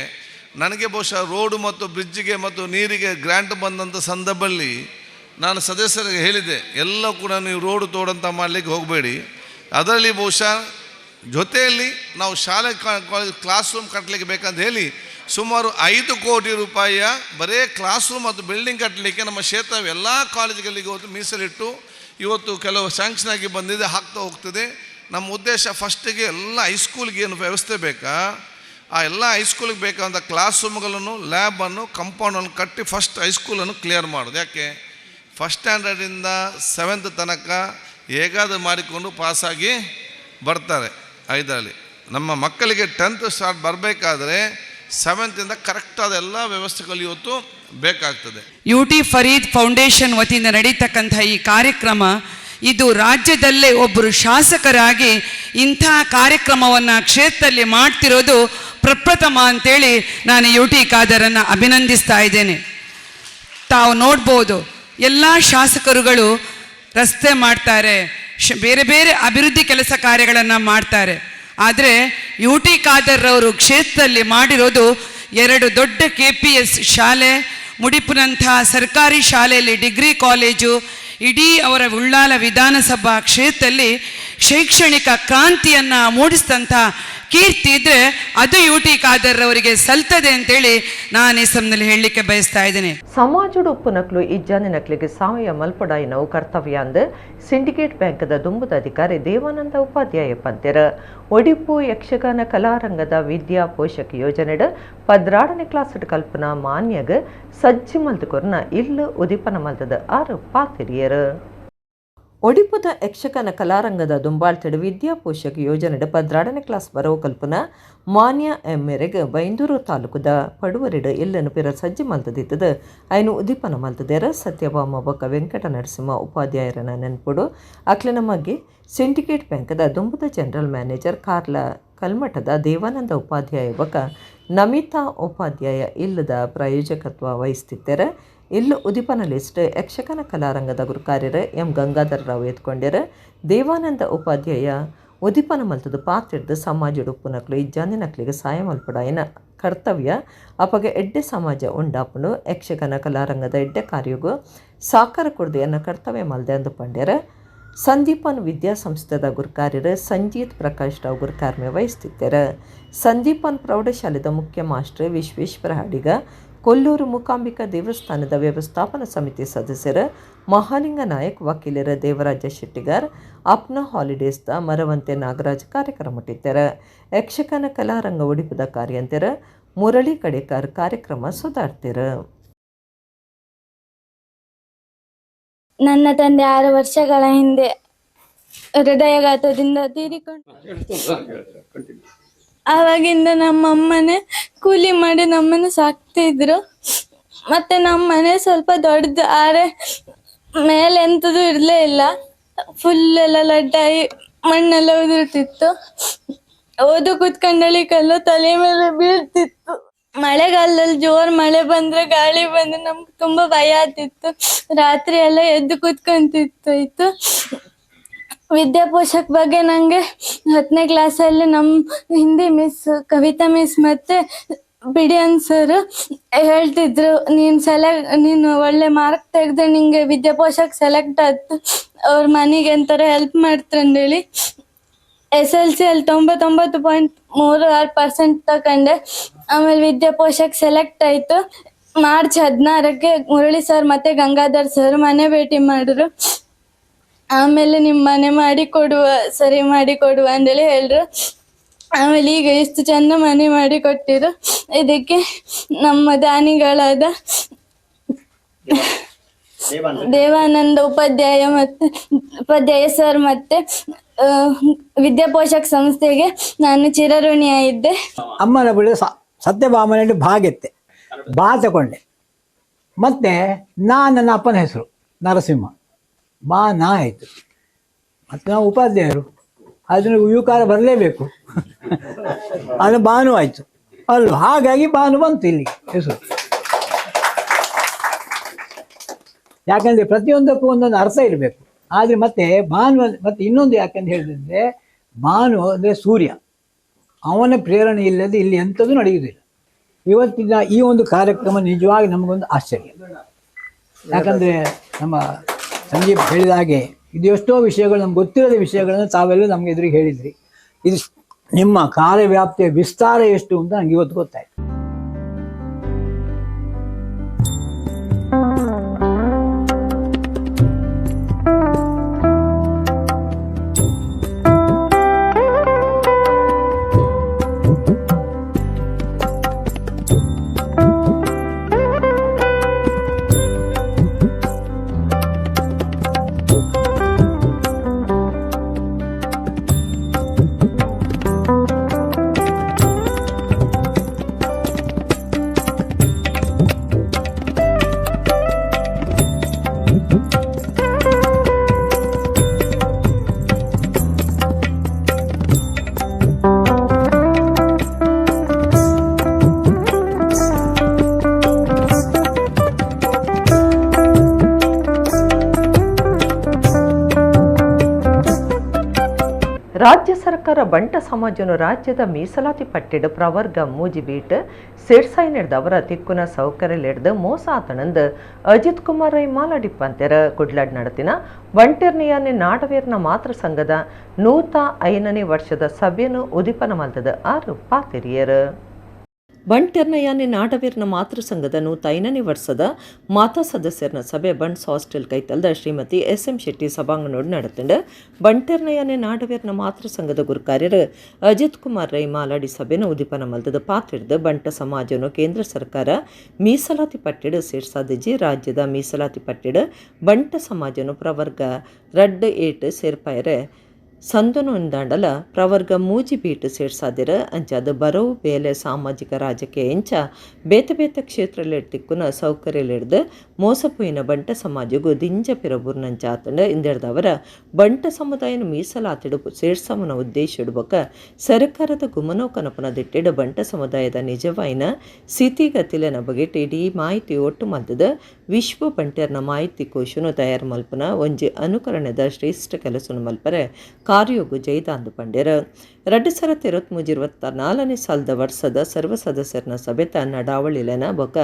ನನಗೆ ಬಹುಶಃ ರೋಡು ಮತ್ತು ಬ್ರಿಡ್ಜಿಗೆ ಮತ್ತು ನೀರಿಗೆ ಗ್ರ್ಯಾಂಟ್ ಬಂದಂಥ ಸಂದರ್ಭದಲ್ಲಿ ನಾನು ಸದಸ್ಯರಿಗೆ ಹೇಳಿದೆ, ಎಲ್ಲ ಕೂಡ ನೀವು ರೋಡು ತೋಡಂತ ಮಾಡಲಿಕ್ಕೆ ಹೋಗಬೇಡಿ, ಅದರಲ್ಲಿ ಬಹುಶಃ ಜೊತೆಯಲ್ಲಿ ನಾವು ಶಾಲೆ ಕ್ಲಾಸ್ ರೂಮ್ ಕಟ್ಟಲಿಕ್ಕೆ ಬೇಕಂತ ಹೇಳಿ ಸುಮಾರು 5 ಕೋಟಿ ರೂಪಾಯಿಯ ಬರೀ ಕ್ಲಾಸ್ ರೂಮ್ ಮತ್ತು ಬಿಲ್ಡಿಂಗ್ ಕಟ್ಟಲಿಕ್ಕೆ ನಮ್ಮ ಕ್ಷೇತ್ರ ಎಲ್ಲ ಕಾಲೇಜುಗಳಿಗೆ ಇವತ್ತು ಮೀಸಲಿಟ್ಟು ಇವತ್ತು ಕೆಲವು ಸ್ಯಾಂಕ್ಷನ್ ಆಗಿ ಬಂದಿದೆ, ಆಗ್ತಾ ಹೋಗ್ತದೆ. ನಮ್ಮ ಉದ್ದೇಶ ಫಸ್ಟಿಗೆ ಎಲ್ಲ ಹೈಸ್ಕೂಲ್ಗೆ ಏನು ವ್ಯವಸ್ಥೆ ಬೇಕಾ ಆ ಎಲ್ಲ ಹೈಸ್ಕೂಲಿಗೆ ಬೇಕಾದಂಥ ಕ್ಲಾಸ್ ರೂಮ್ಗಳನ್ನು, ಲ್ಯಾಬನ್ನು, ಕಾಂಪೌಂಡನ್ನು ಕಟ್ಟಿ ಫಸ್ಟ್ ಹೈಸ್ಕೂಲನ್ನು ಕ್ಲಿಯರ್ ಮಾಡೋದು. ಯಾಕೆ ಫಸ್ಟ್ ಸ್ಟ್ಯಾಂಡರ್ಡಿಂದ 7th ತನಕ ಹೇಗಾದರೂ ಮಾಡಿಕೊಂಡು ಪಾಸಾಗಿ ಬರ್ತಾರೆ 5ರಲ್ಲಿ. ನಮ್ಮ ಮಕ್ಕಳಿಗೆ 10th ಸ್ಟಾರ್ಟ್ ಬರಬೇಕಾದ್ರೆ 7th ಕರೆಕ್ಟ್ ಆದ ಎಲ್ಲ ವ್ಯವಸ್ಥೆಗಳು ಇವತ್ತು ಬೇಕಾಗ್ತದೆ. UT ಫರೀದ್ ಫೌಂಡೇಶನ್ ವತಿಯಿಂದ ನಡೀತಕ್ಕಂಥ ಈ ಕಾರ್ಯಕ್ರಮ ಇದು ರಾಜ್ಯದಲ್ಲೇ ಒಬ್ಬರು ಶಾಸಕರಾಗಿ ಇಂಥ ಕಾರ್ಯಕ್ರಮವನ್ನು ಕ್ಷೇತ್ರದಲ್ಲಿ ಮಾಡ್ತಿರೋದು ಪ್ರಪ್ರಥಮ ಅಂತೇಳಿ ನಾನು UT ಖಾದರನ್ನು ಅಭಿನಂದಿಸ್ತಾ ಇದ್ದೇನೆ. ತಾವು ನೋಡ್ಬೋದು, ಎಲ್ಲ ಶಾಸಕರುಗಳು ರಸ್ತೆ ಮಾಡ್ತಾರೆ, ಬೇರೆ ಬೇರೆ ಅಭಿವೃದ್ಧಿ ಕೆಲಸ ಕಾರ್ಯಗಳನ್ನು ಮಾಡ್ತಾರೆ. ಆದರೆ UT ಖಾದರ್ರವರು ಕ್ಷೇತ್ರದಲ್ಲಿ ಮಾಡಿರೋದು 2 ದೊಡ್ಡ KPS ಶಾಲೆ, ಮುಡಿಪಿನಂಥ ಸರ್ಕಾರಿ ಶಾಲೆಯಲ್ಲಿ ಡಿಗ್ರಿ ಕಾಲೇಜು, ಇಡೀ ಅವರ ಉಳ್ಳಾಲ ವಿಧಾನಸಭಾ ಕ್ಷೇತ್ರದಲ್ಲಿ ಶೈಕ್ಷಣಿಕ ಕ್ರಾಂತಿಯನ್ನು ಮೂಡಿಸಿದಂಥ ಕೀರ್ತಿ ಇದ್ದರೆ ಅದು UT ಖಾದರ್ರವರಿಗೆ ಸಲ್ತದೆ ಅಂತೇಳಿ ನಾನು ಈ ಸಮಯದಲ್ಲಿ ಹೇಳಲಿಕ್ಕೆ ಬಯಸ್ತಾ ಇದ್ದೇನೆ. ಸಮಾಜದ ಉಪ್ಪುನಕ್ಲು ಇಜ್ಜಾನಿನಕ್ಲಿಗೆ ಸಾವಯ ಮಲ್ಪಡಾಯಿನವು ಕರ್ತವ್ಯ ಅಂದು ಸಿಂಡಿಕೇಟ್ ಬ್ಯಾಂಕ್ದ ದುಂಬುದ ಅಧಿಕಾರಿ ದೇವಾನಂದ ಉಪಾಧ್ಯಾಯ ಪಂತೆರ ಒಡಿಪು ಯಕ್ಷಗಾನ ಕಲಾರಂಗದ ವಿದ್ಯಾ ಪೋಷಕ ಯೋಜನೆಡ್ 12ನೇ ಕ್ಲಾಸ್ ಕಲ್ಪನಾ ಮಾನ್ಯಗ ಸಜ್ಜಿ ಮಲ್ತುಕೊರ್ನ ಇಲ್ಲು ಉದಿಪನ ಮಲ್ತದ 6 ಪಾತಿರಿಯರು. ಒಡಿಪುದ ಯಕ್ಷಗಾನ ಕಲಾರಂಗದ ದುಂಬಾಳ್ತಡ ವಿದ್ಯಾ ಪೋಷಕ ಯೋಜನೆಡ್ 12ನೇ ಕ್ಲಾಸ್ ಬರೋ ಕಲ್ಪನ ಮಾನ್ಯ ಮೇರೆಗೆ ಬೈಂದೂರು ತಾಲೂಕದ ಪಡುವರಿಡ್ ಎಲ್ಲನು ಪಿರ ಸಜ್ಜಿ ಮಲ್ತದಿತ್ತದ ಐನು ಉದಿಪನ ಮಲ್ತದೇರ ಸತ್ಯಭಾಮ ಬೊಕ್ಕ ವೆಂಕಟ ನರಸಿಂಹ ಉಪಾಧ್ಯಾಯರನ ನೆನ್ಪುಡು ಅಕ್ಲಿನ ಮಗ್ಗೆ ಸಿಂಡಿಕೇಟ್ ಬ್ಯಾಂಕ್ದ ದುಂಬುದ ಜನರಲ್ ಮ್ಯಾನೇಜರ್ ಕಾರ್ಲ ಕಲ್ಮಠದ ದೇವಾನಂದ ಉಪಾಧ್ಯಾಯ ಬೊಕ್ಕ ನಮಿತಾ ಉಪಾಧ್ಯಾಯ ಇಲ್ಲದ ಪ್ರಾಯೋಜಕತ್ವ ವಹಿಸ್ತಿದ್ದಾರೆ. ಇಲ್ಲು ಉದಿಪನ ಲಿಸ್ಟ್ ಯಕ್ಷಗಾನ ಕಲಾರಂಗದ ಗುರುಕಾರ್ಯರ ಎಂ ಗಂಗಾಧರ ರಾವ್ ಎತ್ಕೊಂಡಿರ ದೇವಾನಂದ ಉಪಾಧ್ಯಾಯ ಉದಿಪನ ಮಲ್ತದ ಪಾತ್ರದ ಸಮಾಜದ ಉಪ್ಪುನಕ್ಲು ಇಜ್ಜಾಂದಿನಕ್ಲಿಗೆ ಸಹಾಯ ಮಲ್ಪಡಾಯಿನ ಕರ್ತವ್ಯ ಅಪಗೆ ಎಡ್ಡೆ ಸಮಾಜ ಉಂಡಾಪನು ಯಕ್ಷಗಾನ ಕಲಾರಂಗದ ಎಡ್ಡೆ ಕಾರ್ಯಗೂ ಸಾಕಾರ ಕೊಡ್ದು ಎನ್ನ ಕರ್ತವ್ಯ ಮಲ್ದೆ ಅಂದು ಪಂಡ್ಯರ. ಸಂದೀಪನ್ ವಿದ್ಯಾಸಂಸ್ಥೆದ ಗುರುಕಾರ್ಯರ ಸಂಜೀತ್ ಪ್ರಕಾಶ್ ರಾವ್ ಗುರುಕಾರ್ಮೆ ವಹಿಸ್ತಿದ್ದಾರೆ. ಸಂದೀಪನ್ ಪ್ರೌಢಶಾಲೆದ ಮುಖ್ಯ ಮಾಸ್ಟರ್ ವಿಶ್ವೇಶ್ವರ ಹಾಡಿಗ, ಕೊಲ್ಲೂರು ಮೂಕಾಂಬಿಕಾ ದೇವಸ್ಥಾನದ ವ್ಯವಸ್ಥಾಪನಾ ಸಮಿತಿ ಸದಸ್ಯರ ಮಹಾಲಿಂಗ ನಾಯಕ್, ವಕೀಲರ ದೇವರಾಜ ಶೆಟ್ಟಿಗಾರ್, ಅಪ್ನಾ ಹಾಲಿಡೇಸ್ದ ಮರವಂತೆ ನಾಗರಾಜ್ ಕಾರ್ಯಕ್ರಮ ಇಟ್ಟಿದ್ದಾರೆ. ಯಕ್ಷಗಾನ ಕಲಾರಂಗ ಒಡಿಪುದ ಕಾರ್ಯಂತರ ಮುರಳಿ ಕಡೇಕರ್ ಕಾರ್ಯಕ್ರಮ ಸುಧಾರ್ತಿರ. ನನ್ನ ತಂದೆ 6 ವರ್ಷಗಳ ಹಿಂದೆ ಹೃದಯಾಘಾತದಿಂದ ತೀರಿಕೊಂಡು ಆವಾಗಿಂದ ನಮ್ಮಮ್ಮನೇ ಕೂಲಿ ಮಾಡಿ ನಮ್ಮನ್ನು ಸಾಕ್ತಿದ್ರು. ಮತ್ತೆ ನಮ್ಮನೆ ಸ್ವಲ್ಪ ದೊಡ್ಡದು, ಆದ್ರೆ ಮೇಲೆ ಎಂಥದ್ದು ಇರಲೇ ಇಲ್ಲ, ಫುಲ್ ಎಲ್ಲ ಲಡ್ಡಾಯಿ ಮಣ್ಣೆಲ್ಲ ಉದುರ್ತಿತ್ತು. ಓದು ಕೂತ್ಕೊಂಡಳಿ ಕಲ್ಲು ತಲೆ ಮೇಲೆ ಬೀಳ್ತಿತ್ತು. ಮಳೆಗಾಲದಲ್ಲಿ ಜೋರ್ ಮಳೆ ಬಂದ್ರೆ ಗಾಳಿ ಬಂದ್ರೆ ನಮ್ಗೆ ತುಂಬಾ ಭಯ ಆಗ್ತಿತ್ತು. ರಾತ್ರಿ ಎಲ್ಲ ಎದ್ದು ಕೂತ್ಕೊಂತಿತ್ತು. ವಿದ್ಯಾಪೋಷಕ ಬಗ್ಗೆ ನಂಗೆ 10ನೇ ಕ್ಲಾಸಲ್ಲಿ ನಮ್ಮ ಹಿಂದಿ ಮಿಸ್, ಕವಿತಾ ಮಿಸ್ ಮತ್ತೆ ಬಿಡಿಯನ್ ಸರ್ ಹೇಳ್ತಿದ್ರು, ನೀನು ಒಳ್ಳೆ ಮಾರ್ಕ್ ತೆಗೆದ್ರೆ ನಿಂಗೆ ವಿದ್ಯಾಪೋಷಕ ಸೆಲೆಕ್ಟ್ ಆಯ್ತು, ಅವ್ರ ಮನೆಗೆ ಎಂತಾರ ಹೆಲ್ಪ್ ಮಾಡ್ತಾರಂದೇಳಿ. SLC ಅಲ್ಲಿ 99.36% ತಗೊಂಡೆ. ಆಮೇಲೆ ವಿದ್ಯಾಪೋಷಕ್ ಸೆಲೆಕ್ಟ್ ಆಯಿತು. ಮಾರ್ಚ್ 16ಕ್ಕೆ ಮುರಳಿ ಸರ್ ಮತ್ತು ಗಂಗಾಧರ್ ಸರ್ ಮನೆ ಭೇಟಿ ಮಾಡಿದ್ರು. ಆಮೇಲೆ ನಿಮ್ಮ ಮನೆ ಮಾಡಿಕೊಡುವ ಅಂತೇಳಿ ಹೇಳಿದ್ರು. ಆಮೇಲೆ ಈಗ ಇಷ್ಟು ಚೆಂದ ಮನೆ ಮಾಡಿ ಕೊಟ್ಟಿರು. ಇದಕ್ಕೆ ನಮ್ಮ ದಾನಿಗಳಾದ ದೇವಾನಂದ ಉಪಾಧ್ಯಾಯ ಸರ್ ಮತ್ತೆ ವಿದ್ಯಾಪೋಷಕ್ ಸಂಸ್ಥೆಗೆ ನಾನು ಚಿರಋಣಿಯಾಗಿದ್ದೆ. ಅಮ್ಮನ ಬಳಿ ಸತ್ಯಭಾಮನಲ್ಲಿ ಭಾಗೆತ್ತೆ ತಗೊಂಡೆ. ಮತ್ತೆ ನನ್ನ ಅಪ್ಪನ ಹೆಸರು ನರಸಿಂಹ ಆಯಿತು. ಮತ್ತು ನಾವು ಉಪಾಧ್ಯಾಯರು, ಅದನ್ನು ಯುಕಾರ ಬರಲೇಬೇಕು. ಅದು ಭಾನು ಆಯಿತು ಅಲ್ಲೂ, ಹಾಗಾಗಿ ಭಾನು ಬಂತು ಇಲ್ಲಿ ಹೆಸರು. ಯಾಕಂದರೆ ಪ್ರತಿಯೊಂದಕ್ಕೂ ಒಂದೊಂದು ಅರ್ಥ ಇರಬೇಕು. ಆದರೆ ಮತ್ತೆ ಭಾನು ಮತ್ತು ಇನ್ನೊಂದು ಯಾಕಂತ ಹೇಳಿದ್ರೆ, ಭಾನು ಅಂದರೆ ಸೂರ್ಯ, ಅವನ ಪ್ರೇರಣೆ ಇಲ್ಲದೆ ಇಲ್ಲಿ ಎಂಥದ್ದು ನಡೆಯುವುದಿಲ್ಲ. ಇವತ್ತಿನ ಈ ಒಂದು ಕಾರ್ಯಕ್ರಮ ನಿಜವಾಗಿ ನಮಗೊಂದು ಆಶ್ಚರ್ಯ. ಯಾಕಂದರೆ ನಮ್ಮ ಸಂಜೀವ್ ಹೇಳಿದ ಹಾಗೆ ಇದು ಎಷ್ಟೋ ವಿಷಯಗಳು ನಮ್ಗೆ ಗೊತ್ತಿರೋದ ವಿಷಯಗಳನ್ನು ತಾವೆಲ್ಲ ನಮಗೆ ಎದುರಿಗೆ ಹೇಳಿದ್ರಿ. ಇದು ನಿಮ್ಮ ಕಾರ್ಯವ್ಯಾಪ್ತಿಯ ವಿಸ್ತಾರ ಎಷ್ಟು ಅಂತ ನನಗೆ ಇವತ್ತು ಗೊತ್ತಾಯ್ತು. ರಾಜ್ಯ ಸರ್ಕಾರ ಬಂಟ ಸಮಾಜನು ರಾಜ್ಯದ ಮೀಸಲಾತಿ ಪಟ್ಟಿಡ ಪ್ರವರ್ಗ ಮೂಜಿಬೀಟ್ ಸೇಡ್ಸಾಯಿನಿಡ್ದವರ ತಿಕ್ಕುನ ಸೌಕರ್ಯಲಿಡ್ದು ಮೋಸ ಆತನಂದು ಅಜಿತ್ ಕುಮಾರ್ ರೈ ಮಾಲಾಡಿಪ್ಪಂತೆರ ಕುಡ್ಲಾಡ್ ನಡತಿನ ಬಂಟಿರ್ನಿಯಾನೆ ನಾಡವೇರ್ನ ಮಾತೃ ಸಂಘದ 105ನೇ ವರ್ಷದ ಸಭೆಯನ್ನು ಉದಿಪನ ಮಲ್ತದ 6 ಪಾತಿರಿಯರು. ಬಂಟೆರ್ನಯಾನೆ ನಾಡವೇರ್ನ ಮಾತೃ ಸಂಘದ 105ನೇ ವರ್ಷದ ಮಾತಾ ಸದಸ್ಯರನ ಸಭೆ ಬಂಟ್ಸ್ ಹಾಸ್ಟೆಲ್ ಕೈತಲ್ದ ಶ್ರೀಮತಿ SM ಶೆಟ್ಟಿ ಸಭಾಂಗಣೋಡು ನಡೆತಂಡ ಬಂಟೆರ್ನಯಾನೆ ನಾಡವೇರ್ನ ಮಾತೃ ಸಂಘದ ಗುರುಕಾರ್ಯರು ಅಜಿತ್ ಕುಮಾರ್ ರೈ ಮಾಲಾಡಿ ಸಭೆನ ಉದಿಪನ ಮಲ್ತದ ಪಾತ್ರಿಡ್ದು ಬಂಟ ಸಮಾಜನು ಕೇಂದ್ರ ಸರ್ಕಾರ ಮೀಸಲಾತಿ ಪಟ್ಟಿಡು ಸೇರ್ಸಾದಿಜಿ ರಾಜ್ಯದ ಮೀಸಲಾತಿ ಪಟ್ಟಿಡು ಬಂಟ ಸಮಾಜನು ಪ್ರವರ್ಗ 2 ಸೇರ್ಪಾಯರೆ ಸಂದನು ಎಂದಾಂಡಲ ಪ್ರವರ್ಗ ಮೂಜಿ ಬೀಟ್ ಸೇರ್ಸಾದಿರ ಅಂಚಾದ ಬರವು ಬೇಲೆ ಸಾಮಾಜಿಕ ರಾಜಕೀಯ ಎಂಚ ಬೇತೆ ಬೇತೆ ಕ್ಷೇತ್ರದಲ್ಲಿ ತಿಕ್ಕುನ ಸೌಕರ್ಯಲಿಡ್ದು ಮೋಸಪೋಯಿನ ಬಂಟ ಸಮಾಜಗೂ ದಿಂಜ ಪಿರಬೂರ್ನಂಚಾತಂಡ ಇಂದೆಡ್ದವರ ಬಂಟ ಸಮುದಾಯನ ಮೀಸಲಾತಿಡು ಸೇರ್ಸಮನ ಉದ್ದೇಶ ಇಡ್ಬೇಕ ಸರ್ಕಾರದ ಗುಮನೋಕನಪನ ದಿಟ್ಟಿಡು ಬಂಟ ಸಮುದಾಯದ ನಿಜವಾಯಿನ ಸ್ಥಿತಿಗತಿಲನ ಬಗೆಟ್ ಇಡೀ ಮಾಹಿತಿ ಒಟ್ಟು ಮಲ್ತದ ವಿಶ್ವ ಬಂಟೆರ್ನ ಮಾಹಿತಿ ಕೋಶನು ತಯಾರು ಮಲ್ಪನ ಒಂಜಿ ಅನುಕರಣದ ಶ್ರೇಷ್ಠ ಕೆಲಸನು ಮಲ್ಪರೆ ಕಾರ್ಯೋಗು ಜೈದಾಂದು ಪಂಡ್ಯರ 2023-24ನೇ ಸಾಲದ ವರ್ಷದ ಸರ್ವ ಸದಸ್ಯರನ ಸಭೆತ ನಡಾವಳಿಲೆನ ಬೊಕ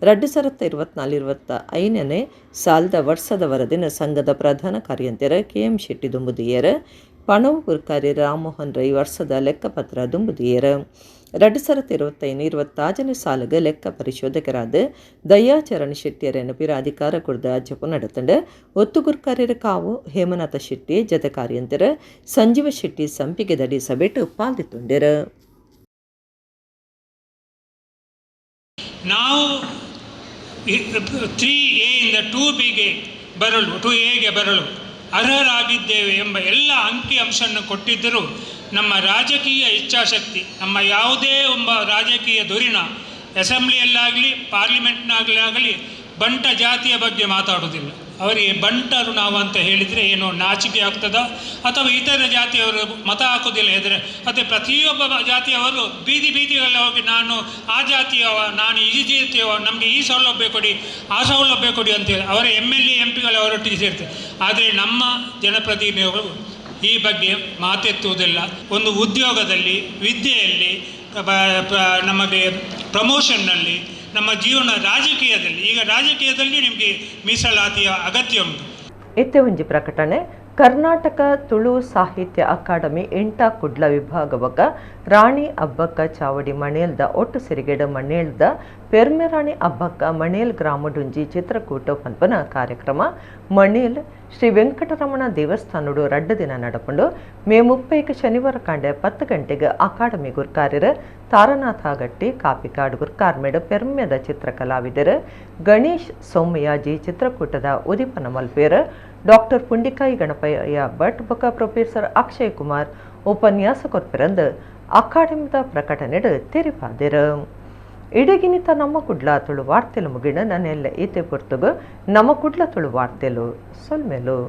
2024-25ನೇ ಸಾಲದ ವರ್ಷದ ವರದಿನ ಸಂಘದ ಪ್ರಧಾನ ಕಾರ್ಯಂತರ KM ಶೆಟ್ಟಿ ದುಂಬುದಿಯರ ಪಣವು ಗುರುಕಾರ್ಯ ರಾಮಮೋಹನ್ ರೈ ವರ್ಷದ ಲೆಕ್ಕಪತ್ರ ದುಂಬುದಿಯರ 2025-26ನೇ ಸಾಲಿಗೆ ಲೆಕ್ಕ ಪರಿಶೋಧಕರಾದ ದಯಾಚರಣ್ ಶೆಟ್ಟಿಯರನ್ನು ಪಿರ ಅಧಿಕಾರ ಕುರ್ದ ಜಪು ನಡೆತಂಡ ಒತ್ತುಗುರ್ಕಾರ್ಯರ ಕಾವು ಹೇಮನಾಥ ಶೆಟ್ಟಿ ಜತೆ ಕಾರ್ಯಂತರ ಸಂಜೀವ ಶೆಟ್ಟಿ ಸಂಪಿಗೆ ದಡಿ ಸಭೆಟು ಪಾಲ್ದಿತ್ತುಂಡೆರ. ನಾವು 3A ಇಂದ 2Bಗೆ ಬರಲು 2Aಗೆ ಬರಲು ಅರ್ಹರಾಗಿದ್ದೇವೆ ಎಂಬ ಎಲ್ಲ ಅಂಕಿ ಅಂಶವನ್ನು ಕೊಟ್ಟಿದ್ದರೂ ನಮ್ಮ ರಾಜಕೀಯ ಇಚ್ಛಾಶಕ್ತಿ, ನಮ್ಮ ಯಾವುದೇ ಒಬ್ಬ ರಾಜಕೀಯ ಧುರೀಣ ಅಸೆಂಬ್ಲಿಯಲ್ಲಾಗಲಿ ಪಾರ್ಲಿಮೆಂಟ್ನಾಗಲಿ ಬಂಟ ಜಾತಿಯ ಬಗ್ಗೆ ಮಾತಾಡೋದಿಲ್ಲ. ಅವರಿಗೆ ಬಂಟರು ನಾವು ಅಂತ ಹೇಳಿದರೆ ಏನೋ ನಾಚಿಕೆ ಆಗ್ತದೋ ಅಥವಾ ಇತರ ಜಾತಿಯವರು ಮತ ಹಾಕೋದಿಲ್ಲ ಎದುರೆ. ಮತ್ತು ಪ್ರತಿಯೊಬ್ಬ ಜಾತಿಯವರು ಬೀದಿಗಳಲ್ಲಿ ಹೋಗಿ ನಾನು ಆ ಜಾತಿಯವ, ನಾನು ಈ ಜಾತಿಯವ, ನಮಗೆ ಈ ಸೌಲಭ್ಯ ಕೊಡಿ, ಆ ಸೌಲಭ್ಯ ಕೊಡಿ ಅಂತೇಳಿ ಅವರ MLA MPಗಳು ಅವರೊಟ್ಟಿಗೆ ಸೇರ್ತಾರೆ. ಆದರೆ ನಮ್ಮ ಜನಪ್ರತಿನಿಧಿಗಳು ಈ ಬಗ್ಗೆ ಮಾತೆತ್ತುವುದಿಲ್ಲ. ಒಂದು ಉದ್ಯೋಗದಲ್ಲಿ, ವಿದ್ಯೆಯಲ್ಲಿ, ನಮಗೆ ಪ್ರಮೋಷನ್ನಲ್ಲಿ, ನಮ್ಮ ಜೀವನ ರಾಜಕೀಯದಲ್ಲಿ, ಈಗ ರಾಜಕೀಯದಲ್ಲಿ ನಿಮಗೆ ಮೀಸಲಾತಿಯ ಅಗತ್ಯ ಉಂಟು. ಇತ್ತೆ ಒಂಜಿ ಪ್ರಕಟಣೆ ಕರ್ನಾಟಕ ತುಳು ಸಾಹಿತ್ಯ ಅಕಾಡೆಮಿ ಎಂಟ ಕುಡ್ಲ ವಿಭಾಗವಕ ರಾಣಿ ಅಬ್ಬಕ್ಕ ಚಾವಡಿ ಮಣೇಲ್ದ ಒಟ್ಟು ಸಿರಿಗೆಡ ಮಣೇಲ್ದ ಪೆರ್ಮೆರಾಣಿ ಅಬ್ಬಕ್ಕ ಮಣೇಲ್ ಗ್ರಾಮಡುಂಜಿ ಚಿತ್ರಕೂಟ ಪನ್ಪನ ಕಾರ್ಯಕ್ರಮ ಮಣೇಲ್ ಶ್ರೀ ವೆಂಕಟರಮಣ ದೇವಸ್ಥಾನಡು ರಡ್ಡ ದಿನ ನಡಪಂಡು ಮೇ 30 ಶನಿವಾರ ಕಾಂಡೆ 10 ಗಂಟೆಗೆ ಅಕಾಡೆಮಿ ಗುರ್ಕಾರ್ಯರ ತಾರನಾಥ ಗಟ್ಟಿ ಕಾಪಿಕಾಡು ಗುರ್ಕಾರ್ಮೆಡ್ ಪೆರ್ಮೆದ ಚಿತ್ರಕಲಾವಿದರು ಗಣೇಶ್ ಸೌಮ್ಯಾಜಿ ಚಿತ್ರಕೂಟದ ಉದಿಪನ ಮಲ್ಪೇರ ಡಾಕ್ಟರ್ ಪುಂಡಿಕಾಯಿ ಗಣಪಯ್ಯ ಭಟ್ ಬೊಕ ಪ್ರೊಫೆಸರ್ ಅಕ್ಷಯ್ ಕುಮಾರ್ ಉಪನ್ಯಾಸ ಕೊರ್ಪಿರಂದು ಅಕಾಡೆಮಿದ ಪ್ರಕಟಣೆಡು ತೆರಿಪಾದಿರು. ಇಡಗಿನಿತ ನಮ್ಮ ಕುಡ್ಲ ತುಳು ವಾರ್ತೆಲು ಮುಗಿಣ ನನ್ನೆಲ್ಲ ಈತೆ ಪುರ್ತುಗು ನಮ್ಮ ಕುಡ್ಲ ತುಳು ವಾರ್ತೆಲು ಸೊಲ್ಮೆಲು.